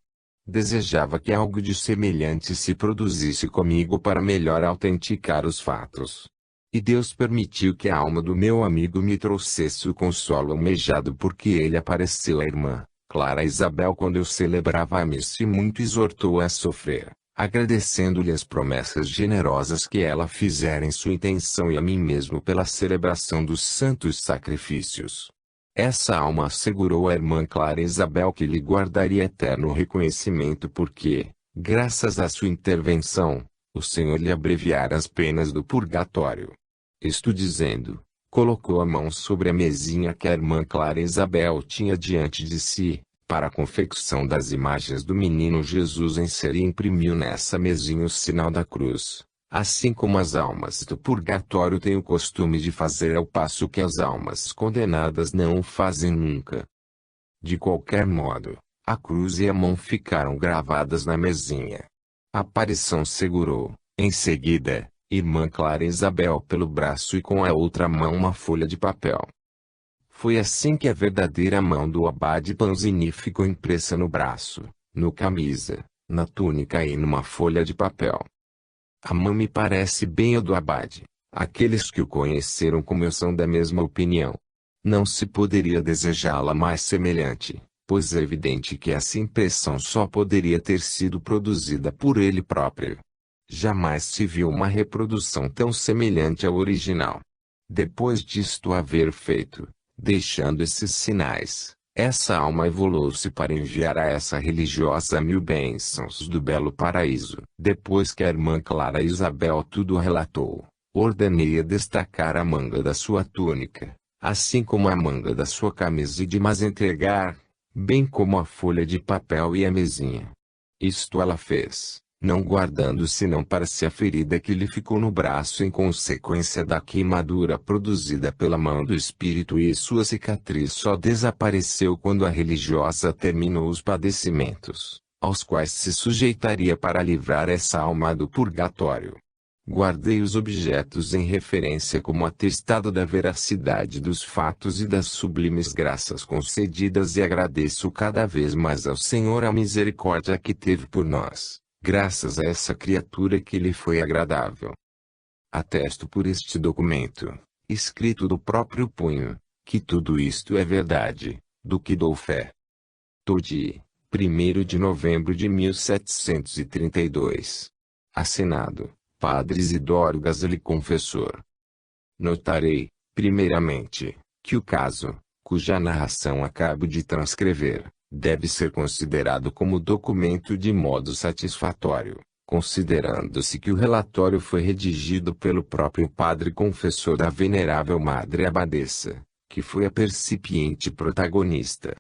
Desejava que algo de semelhante se produzisse comigo para melhor autenticar os fatos. E Deus permitiu que a alma do meu amigo me trouxesse o consolo almejado porque ele apareceu à irmã Clara Isabel quando eu celebrava a missa e muito exortou-a a sofrer, agradecendo-lhe as promessas generosas que ela fizera em sua intenção e a mim mesmo pela celebração dos santos sacrifícios. Essa alma assegurou à irmã Clara Isabel que lhe guardaria eterno reconhecimento porque, graças à sua intervenção, o Senhor lhe abreviara as penas do purgatório. Isto dizendo, colocou a mão sobre a mesinha que a irmã Clara Isabel tinha diante de si, para a confecção das imagens do menino Jesus em cera e imprimiu nessa mesinha o sinal da cruz, assim como as almas do purgatório têm o costume de fazer ao passo que as almas condenadas não o fazem nunca. De qualquer modo, a cruz e a mão ficaram gravadas na mesinha. A aparição segurou, em seguida, irmã Clara Isabel pelo braço e com a outra mão uma folha de papel. Foi assim que a verdadeira mão do abade Panzini ficou impressa no braço, no camisa, na túnica e numa folha de papel. A mão me parece bem a do abade. Aqueles que o conheceram como eu são da mesma opinião. Não se poderia desejá-la mais semelhante, pois é evidente que essa impressão só poderia ter sido produzida por ele próprio. Jamais se viu uma reprodução tão semelhante ao original. Depois disto haver feito, deixando esses sinais, essa alma evoluiu-se para enviar a essa religiosa 1000 bênçãos do belo paraíso. Depois que a irmã Clara Isabel tudo relatou, ordenei-a destacar a manga da sua túnica, assim como a manga da sua camisa e demais entregar, bem como a folha de papel e a mesinha. Isto ela fez, não guardando senão para si a ferida que lhe ficou no braço em consequência da queimadura produzida pela mão do espírito, e sua cicatriz só desapareceu quando a religiosa terminou os padecimentos, aos quais se sujeitaria para livrar essa alma do purgatório. Guardei os objetos em referência como atestado da veracidade dos fatos e das sublimes graças concedidas, e agradeço cada vez mais ao Senhor a misericórdia que teve por nós, graças a essa criatura que lhe foi agradável. Atesto por este documento, escrito do próprio punho, que tudo isto é verdade, do que dou fé. Todi, 1º de novembro de 1732. Assinado Padre Isidoro Gasali, confessor. Notarei, primeiramente, que o caso, cuja narração acabo de transcrever, deve ser considerado como documento de modo satisfatório, considerando-se que o relatório foi redigido pelo próprio Padre Confessor da Venerável Madre Abadesa, que foi a percipiente protagonista.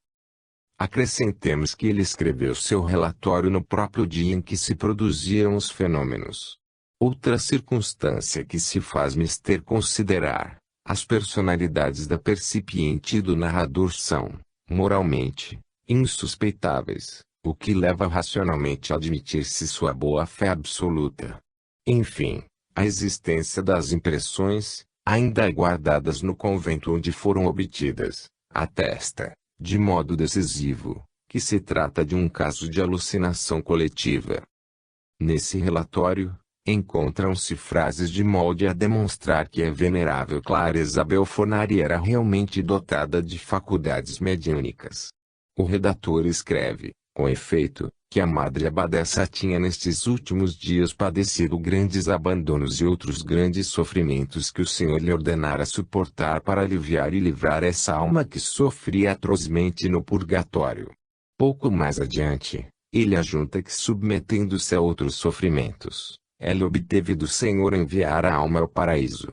Acrescentemos que ele escreveu seu relatório no próprio dia em que se produziram os fenômenos. Outra circunstância que se faz mister considerar: as personalidades da percipiente e do narrador são, moralmente, insuspeitáveis, o que leva racionalmente a admitir-se sua boa-fé absoluta. Enfim, a existência das impressões, ainda guardadas no convento onde foram obtidas, atesta, de modo decisivo, que se trata de um caso de alucinação coletiva. Nesse relatório, encontram-se frases de molde a demonstrar que a venerável Clara Isabel Fornari era realmente dotada de faculdades mediúnicas. O redator escreve, com efeito, que a Madre Abadessa tinha nestes últimos dias padecido grandes abandonos e outros grandes sofrimentos que o Senhor lhe ordenara suportar para aliviar e livrar essa alma que sofria atrozmente no purgatório. Pouco mais adiante, ele ajunta que, submetendo-se a outros sofrimentos, ela obteve do Senhor enviar a alma ao paraíso.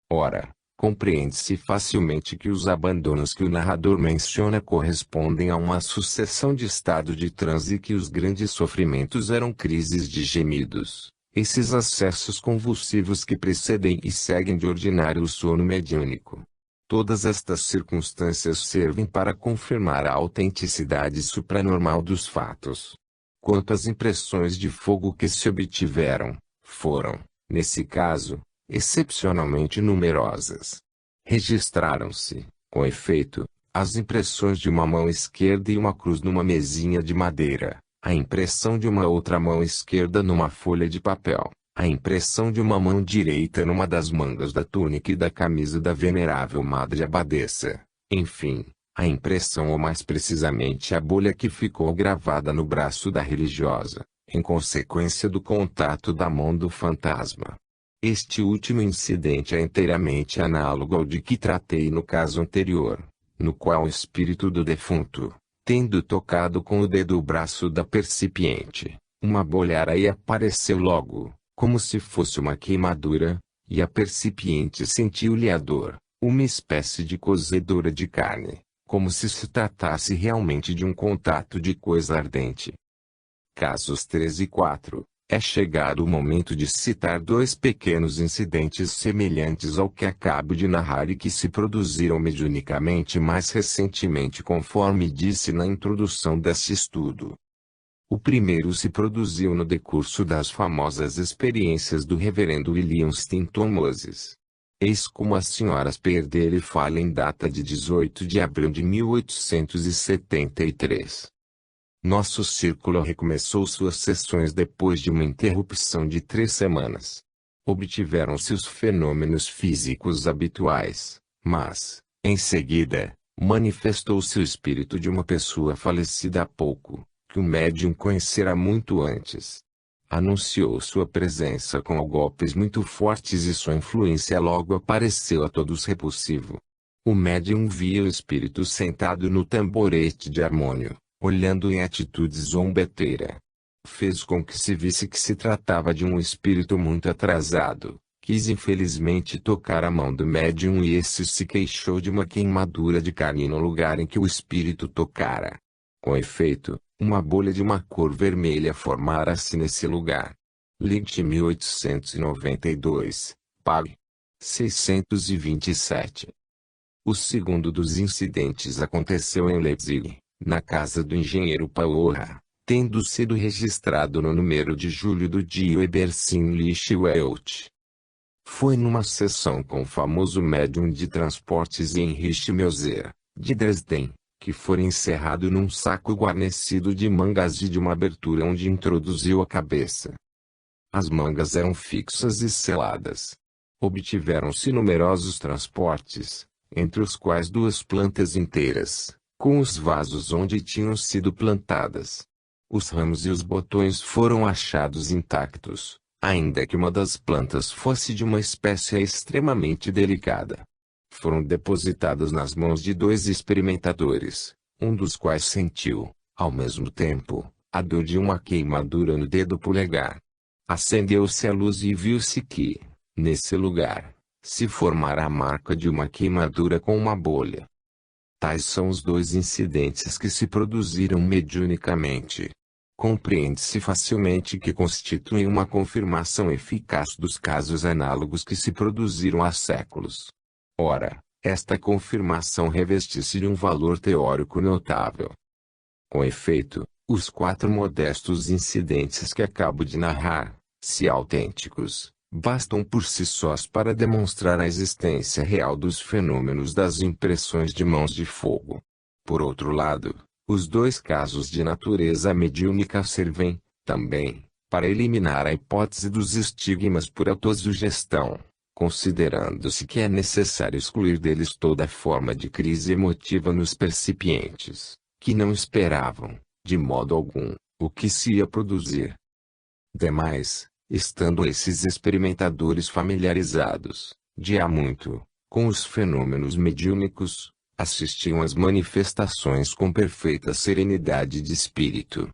Ora, compreende-se facilmente que os abandonos que o narrador menciona correspondem a uma sucessão de estado de transe e que os grandes sofrimentos eram crises de gemidos, esses acessos convulsivos que precedem e seguem de ordinário o sono mediúnico. Todas estas circunstâncias servem para confirmar a autenticidade supranormal dos fatos. Quanto às impressões de fogo que se obtiveram, foram, nesse caso, excepcionalmente numerosas. Registraram-se, com efeito, as impressões de uma mão esquerda e uma cruz numa mesinha de madeira, a impressão de uma outra mão esquerda numa folha de papel, a impressão de uma mão direita numa das mangas da túnica e da camisa da venerável Madre Abadesa, enfim, a impressão, ou mais precisamente a bolha que ficou gravada no braço da religiosa, em consequência do contato da mão do fantasma. Este último incidente é inteiramente análogo ao de que tratei no caso anterior, no qual o espírito do defunto, tendo tocado com o dedo o braço da percipiente, uma bolhara aí apareceu logo, como se fosse uma queimadura, e a percipiente sentiu-lhe a dor, uma espécie de cozedura de carne, como se tratasse realmente de um contato de coisa ardente. Casos 3 e 4. É chegado o momento de citar dois pequenos incidentes semelhantes ao que acabo de narrar e que se produziram mediunicamente mais recentemente, conforme disse na introdução desse estudo. O primeiro se produziu no decurso das famosas experiências do reverendo William Stanton Moses. Eis como as senhoras Perder e fala em data de 18 de abril de 1873. Nosso círculo recomeçou suas sessões depois de uma interrupção de 3 semanas. Obtiveram-se os fenômenos físicos habituais, mas, em seguida, manifestou-se o espírito de uma pessoa falecida há pouco, que o médium conhecera muito antes. Anunciou sua presença com golpes muito fortes e sua influência logo apareceu a todos repulsivo. O médium via o espírito sentado no tamborete de harmônio, olhando em atitude zombeteira. Fez com que se visse que se tratava de um espírito muito atrasado. Quis infelizmente tocar a mão do médium e esse se queixou de uma queimadura de carne no lugar em que o espírito tocara. Com efeito, uma bolha de uma cor vermelha formara-se nesse lugar. Link 1892, Pag. 627. O segundo dos incidentes aconteceu em Leipzig, na casa do engenheiro Paura, tendo sido registrado no número de julho do Die Ebersinnliche Welt. Foi numa sessão com o famoso médium de transportes Heinrich Meuser, de Dresden, que foi encerrado num saco guarnecido de mangas e de uma abertura onde introduziu a cabeça. As mangas eram fixas e seladas. Obtiveram-se numerosos transportes, entre os quais 2 plantas inteiras, com os vasos onde tinham sido plantadas. Os ramos e os botões foram achados intactos, ainda que uma das plantas fosse de uma espécie extremamente delicada. Foram depositadas nas mãos de 2 experimentadores, um dos quais sentiu, ao mesmo tempo, a dor de uma queimadura no dedo polegar. Acendeu-se a luz e viu-se que, nesse lugar, se formara a marca de uma queimadura com uma bolha. Tais são os 2 incidentes que se produziram mediunicamente. Compreende-se facilmente que constituem uma confirmação eficaz dos casos análogos que se produziram há séculos. Ora, esta confirmação reveste-se de um valor teórico notável. Com efeito, os 4 modestos incidentes que acabo de narrar, se autênticos, bastam por si sós para demonstrar a existência real dos fenômenos das impressões de mãos de fogo. Por outro lado, os 2 casos de natureza mediúnica servem, também, para eliminar a hipótese dos estigmas por autossugestão, considerando-se que é necessário excluir deles toda forma de crise emotiva nos percipientes, que não esperavam, de modo algum, o que se ia produzir. Demais, estando esses experimentadores familiarizados, de há muito, com os fenômenos mediúnicos, assistiam às manifestações com perfeita serenidade de espírito.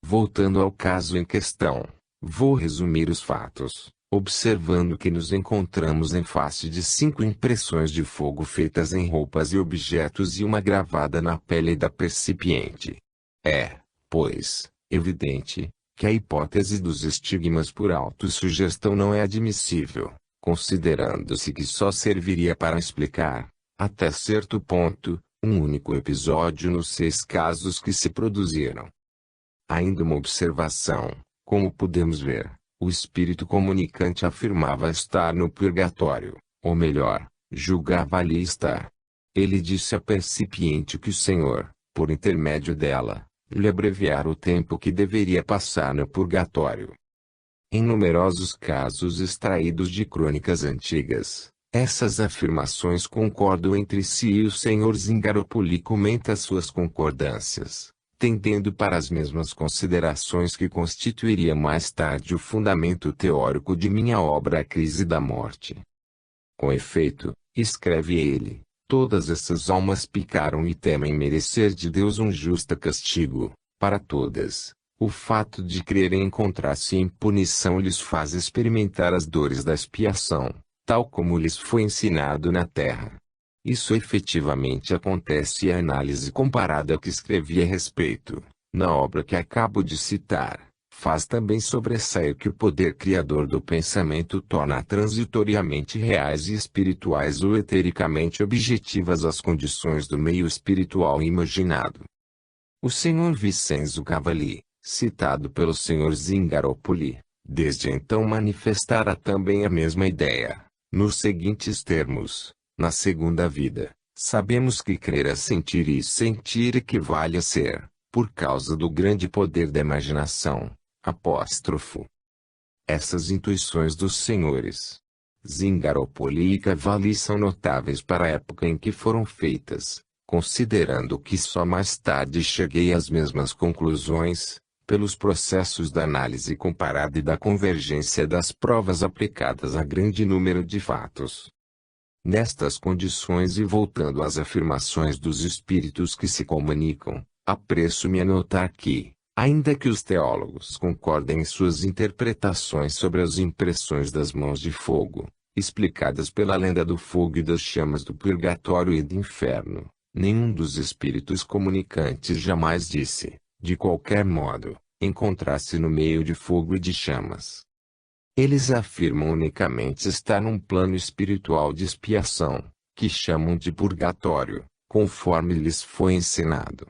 Voltando ao caso em questão, vou resumir os fatos, observando que nos encontramos em face de 5 impressões de fogo feitas em roupas e objetos e uma gravada na pele da percipiente. É, pois, evidente, que a hipótese dos estigmas por autossugestão não é admissível, considerando-se que só serviria para explicar, até certo ponto, um único episódio nos 6 casos que se produziram. Ainda uma observação: como podemos ver, o espírito comunicante afirmava estar no purgatório, ou melhor, julgava ali estar. Ele disse à percipiente que o Senhor, por intermédio dela, lhe abreviara o tempo que deveria passar no purgatório. Em numerosos casos extraídos de crônicas antigas, essas afirmações concordam entre si e o Sr. Zingaropoli comenta suas concordâncias, tendendo para as mesmas considerações que constituiria mais tarde o fundamento teórico de minha obra A Crise da Morte. Com efeito, escreve ele, todas essas almas picaram e temem merecer de Deus um justo castigo, para todas. O fato de crerem encontrar-se em punição lhes faz experimentar as dores da expiação, tal como lhes foi ensinado na terra. Isso efetivamente acontece e a análise comparada que escrevi a respeito, na obra que acabo de citar, faz também sobressair que o poder criador do pensamento torna transitoriamente reais e espirituais ou etericamente objetivas as condições do meio espiritual imaginado. O Sr. Vincenzo Cavalli, citado pelo Sr. Zingaropoli, desde então manifestara também a mesma ideia, nos seguintes termos: na segunda vida, sabemos que crer é sentir e sentir equivale a ser, por causa do grande poder da imaginação. Apóstrofo. Essas intuições dos senhores Zingaropoli e Cavalli são notáveis para a época em que foram feitas, considerando que só mais tarde cheguei às mesmas conclusões. pelos processos da análise comparada e da convergência das provas aplicadas a grande número de fatos. Nestas condições e voltando às afirmações dos espíritos que se comunicam, apresso-me a notar que, ainda que os teólogos concordem em suas interpretações sobre as impressões das mãos de fogo, explicadas pela lenda do fogo e das chamas do purgatório e do inferno, nenhum dos espíritos comunicantes jamais disse, de qualquer modo, encontrar-se no meio de fogo e de chamas. Eles afirmam unicamente estar num plano espiritual de expiação, que chamam de purgatório, conforme lhes foi ensinado.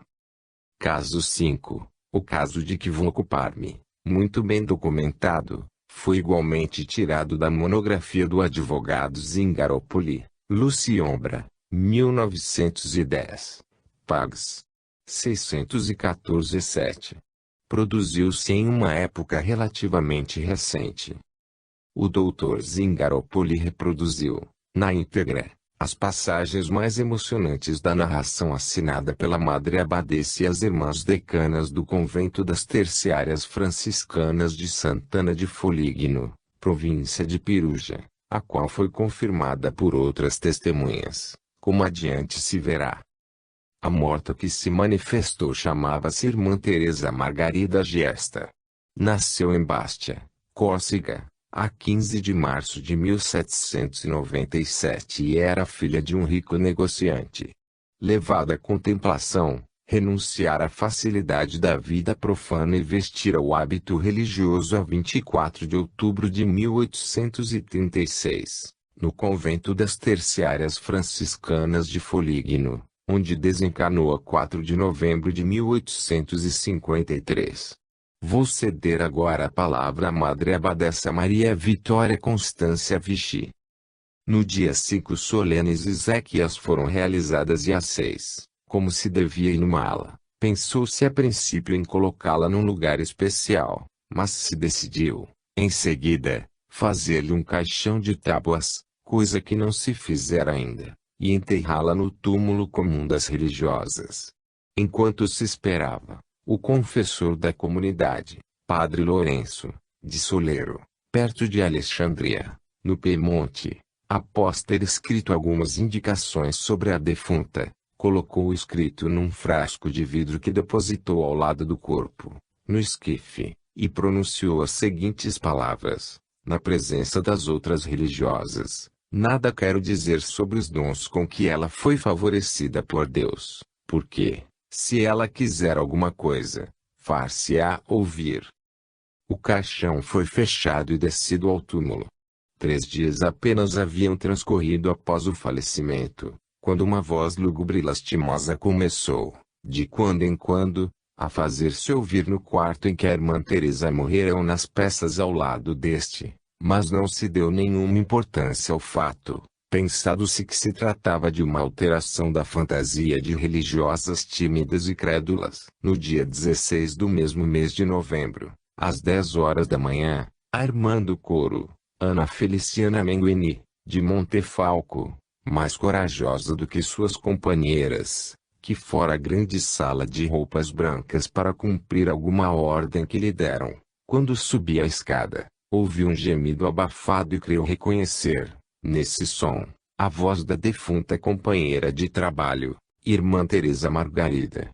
Caso 5. O caso de que vou ocupar-me, muito bem documentado, foi igualmente tirado da monografia do advogado Zingaropoli, Luciombra, 1910. Pags. 614-7. Produziu-se em uma época relativamente recente. O Dr. Zingaropoli reproduziu, na íntegra, as passagens mais emocionantes da narração assinada pela Madre Abadesa e as Irmãs Decanas do Convento das Terciárias Franciscanas de Santana de Foligno, província de Perugia, a qual foi confirmada por outras testemunhas, como adiante se verá. A morta que se manifestou chamava-se Irmã Teresa Margarida Giesta. Nasceu em Bastia, Córcega, a 15 de março de 1797 e era filha de um rico negociante. Levada à contemplação, renunciara à facilidade da vida profana e vestira o hábito religioso a 24 de outubro de 1836, no convento das Terciárias Franciscanas de Foligno, onde desencarnou a 4 de novembro de 1853. Vou ceder agora a palavra à Madre Abadesa Maria Vitória Constância Vichy. No dia 5 solenes exéquias foram realizadas e às 6, como se devia inumá-la, pensou-se a princípio em colocá-la num lugar especial, mas se decidiu, em seguida, fazer-lhe um caixão de tábuas, coisa que não se fizera ainda, e enterrá-la no túmulo comum das religiosas. Enquanto se esperava, o confessor da comunidade, Padre Lourenço, de Solero, perto de Alexandria, no Piemonte, após ter escrito algumas indicações sobre a defunta, colocou o escrito num frasco de vidro que depositou ao lado do corpo, no esquife, e pronunciou as seguintes palavras, na presença das outras religiosas: nada quero dizer sobre os dons com que ela foi favorecida por Deus, porque, se ela quiser alguma coisa, far-se-á ouvir. O caixão foi fechado e descido ao túmulo. 3 dias apenas haviam transcorrido após o falecimento, quando uma voz lúgubre e lastimosa começou, de quando em quando, a fazer-se ouvir no quarto em que a irmã Teresa morrera ou nas peças ao lado deste, mas não se deu nenhuma importância ao fato, pensado-se que se tratava de uma alteração da fantasia de religiosas tímidas e crédulas. No dia 16 do mesmo mês de novembro, às 10 horas da manhã, a irmã do coro, Ana Feliciana Menguini, de Montefalco, mais corajosa do que suas companheiras, que fora à grande sala de roupas brancas para cumprir alguma ordem que lhe deram, quando subia a escada, ouviu um gemido abafado e creu reconhecer, nesse som, a voz da defunta companheira de trabalho, irmã Teresa Margarida.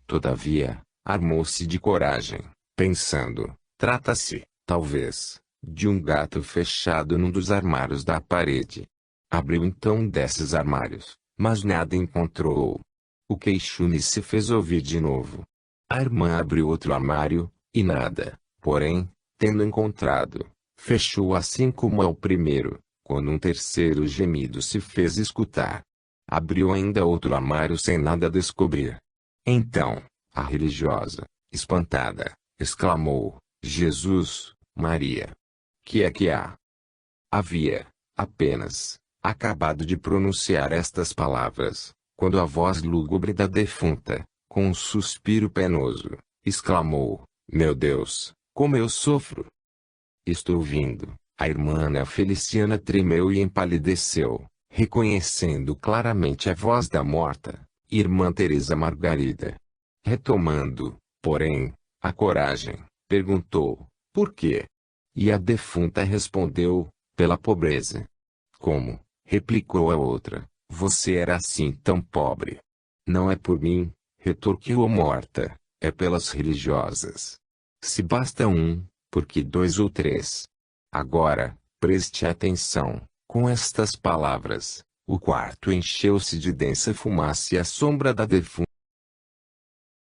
Todavia, armou-se de coragem, pensando, trata-se, talvez, de um gato fechado num dos armários da parede. Abriu então um desses armários, mas nada encontrou. O queixume se fez ouvir de novo. A irmã abriu outro armário, e nada, porém, tendo encontrado, fechou assim como ao primeiro, quando um terceiro gemido se fez escutar. Abriu ainda outro armário sem nada descobrir. Então, a religiosa, espantada, exclamou: Jesus, Maria! Que é que há? Havia, apenas, acabado de pronunciar estas palavras, quando a voz lúgubre da defunta, com um suspiro penoso, exclamou: meu Deus, como eu sofro! Estou vindo. A irmã Ana Feliciana tremeu e empalideceu, reconhecendo claramente a voz da morta, irmã Teresa Margarida. Retomando, porém, A coragem perguntou: por quê? E a defunta respondeu: pela pobreza. Como? Replicou a outra: você era assim tão pobre. Não é por mim, retorquiu a morta, é pelas religiosas. Se basta um, por que dois ou três? Agora, preste atenção. Com estas palavras, o quarto encheu-se de densa fumaça e a sombra da defunta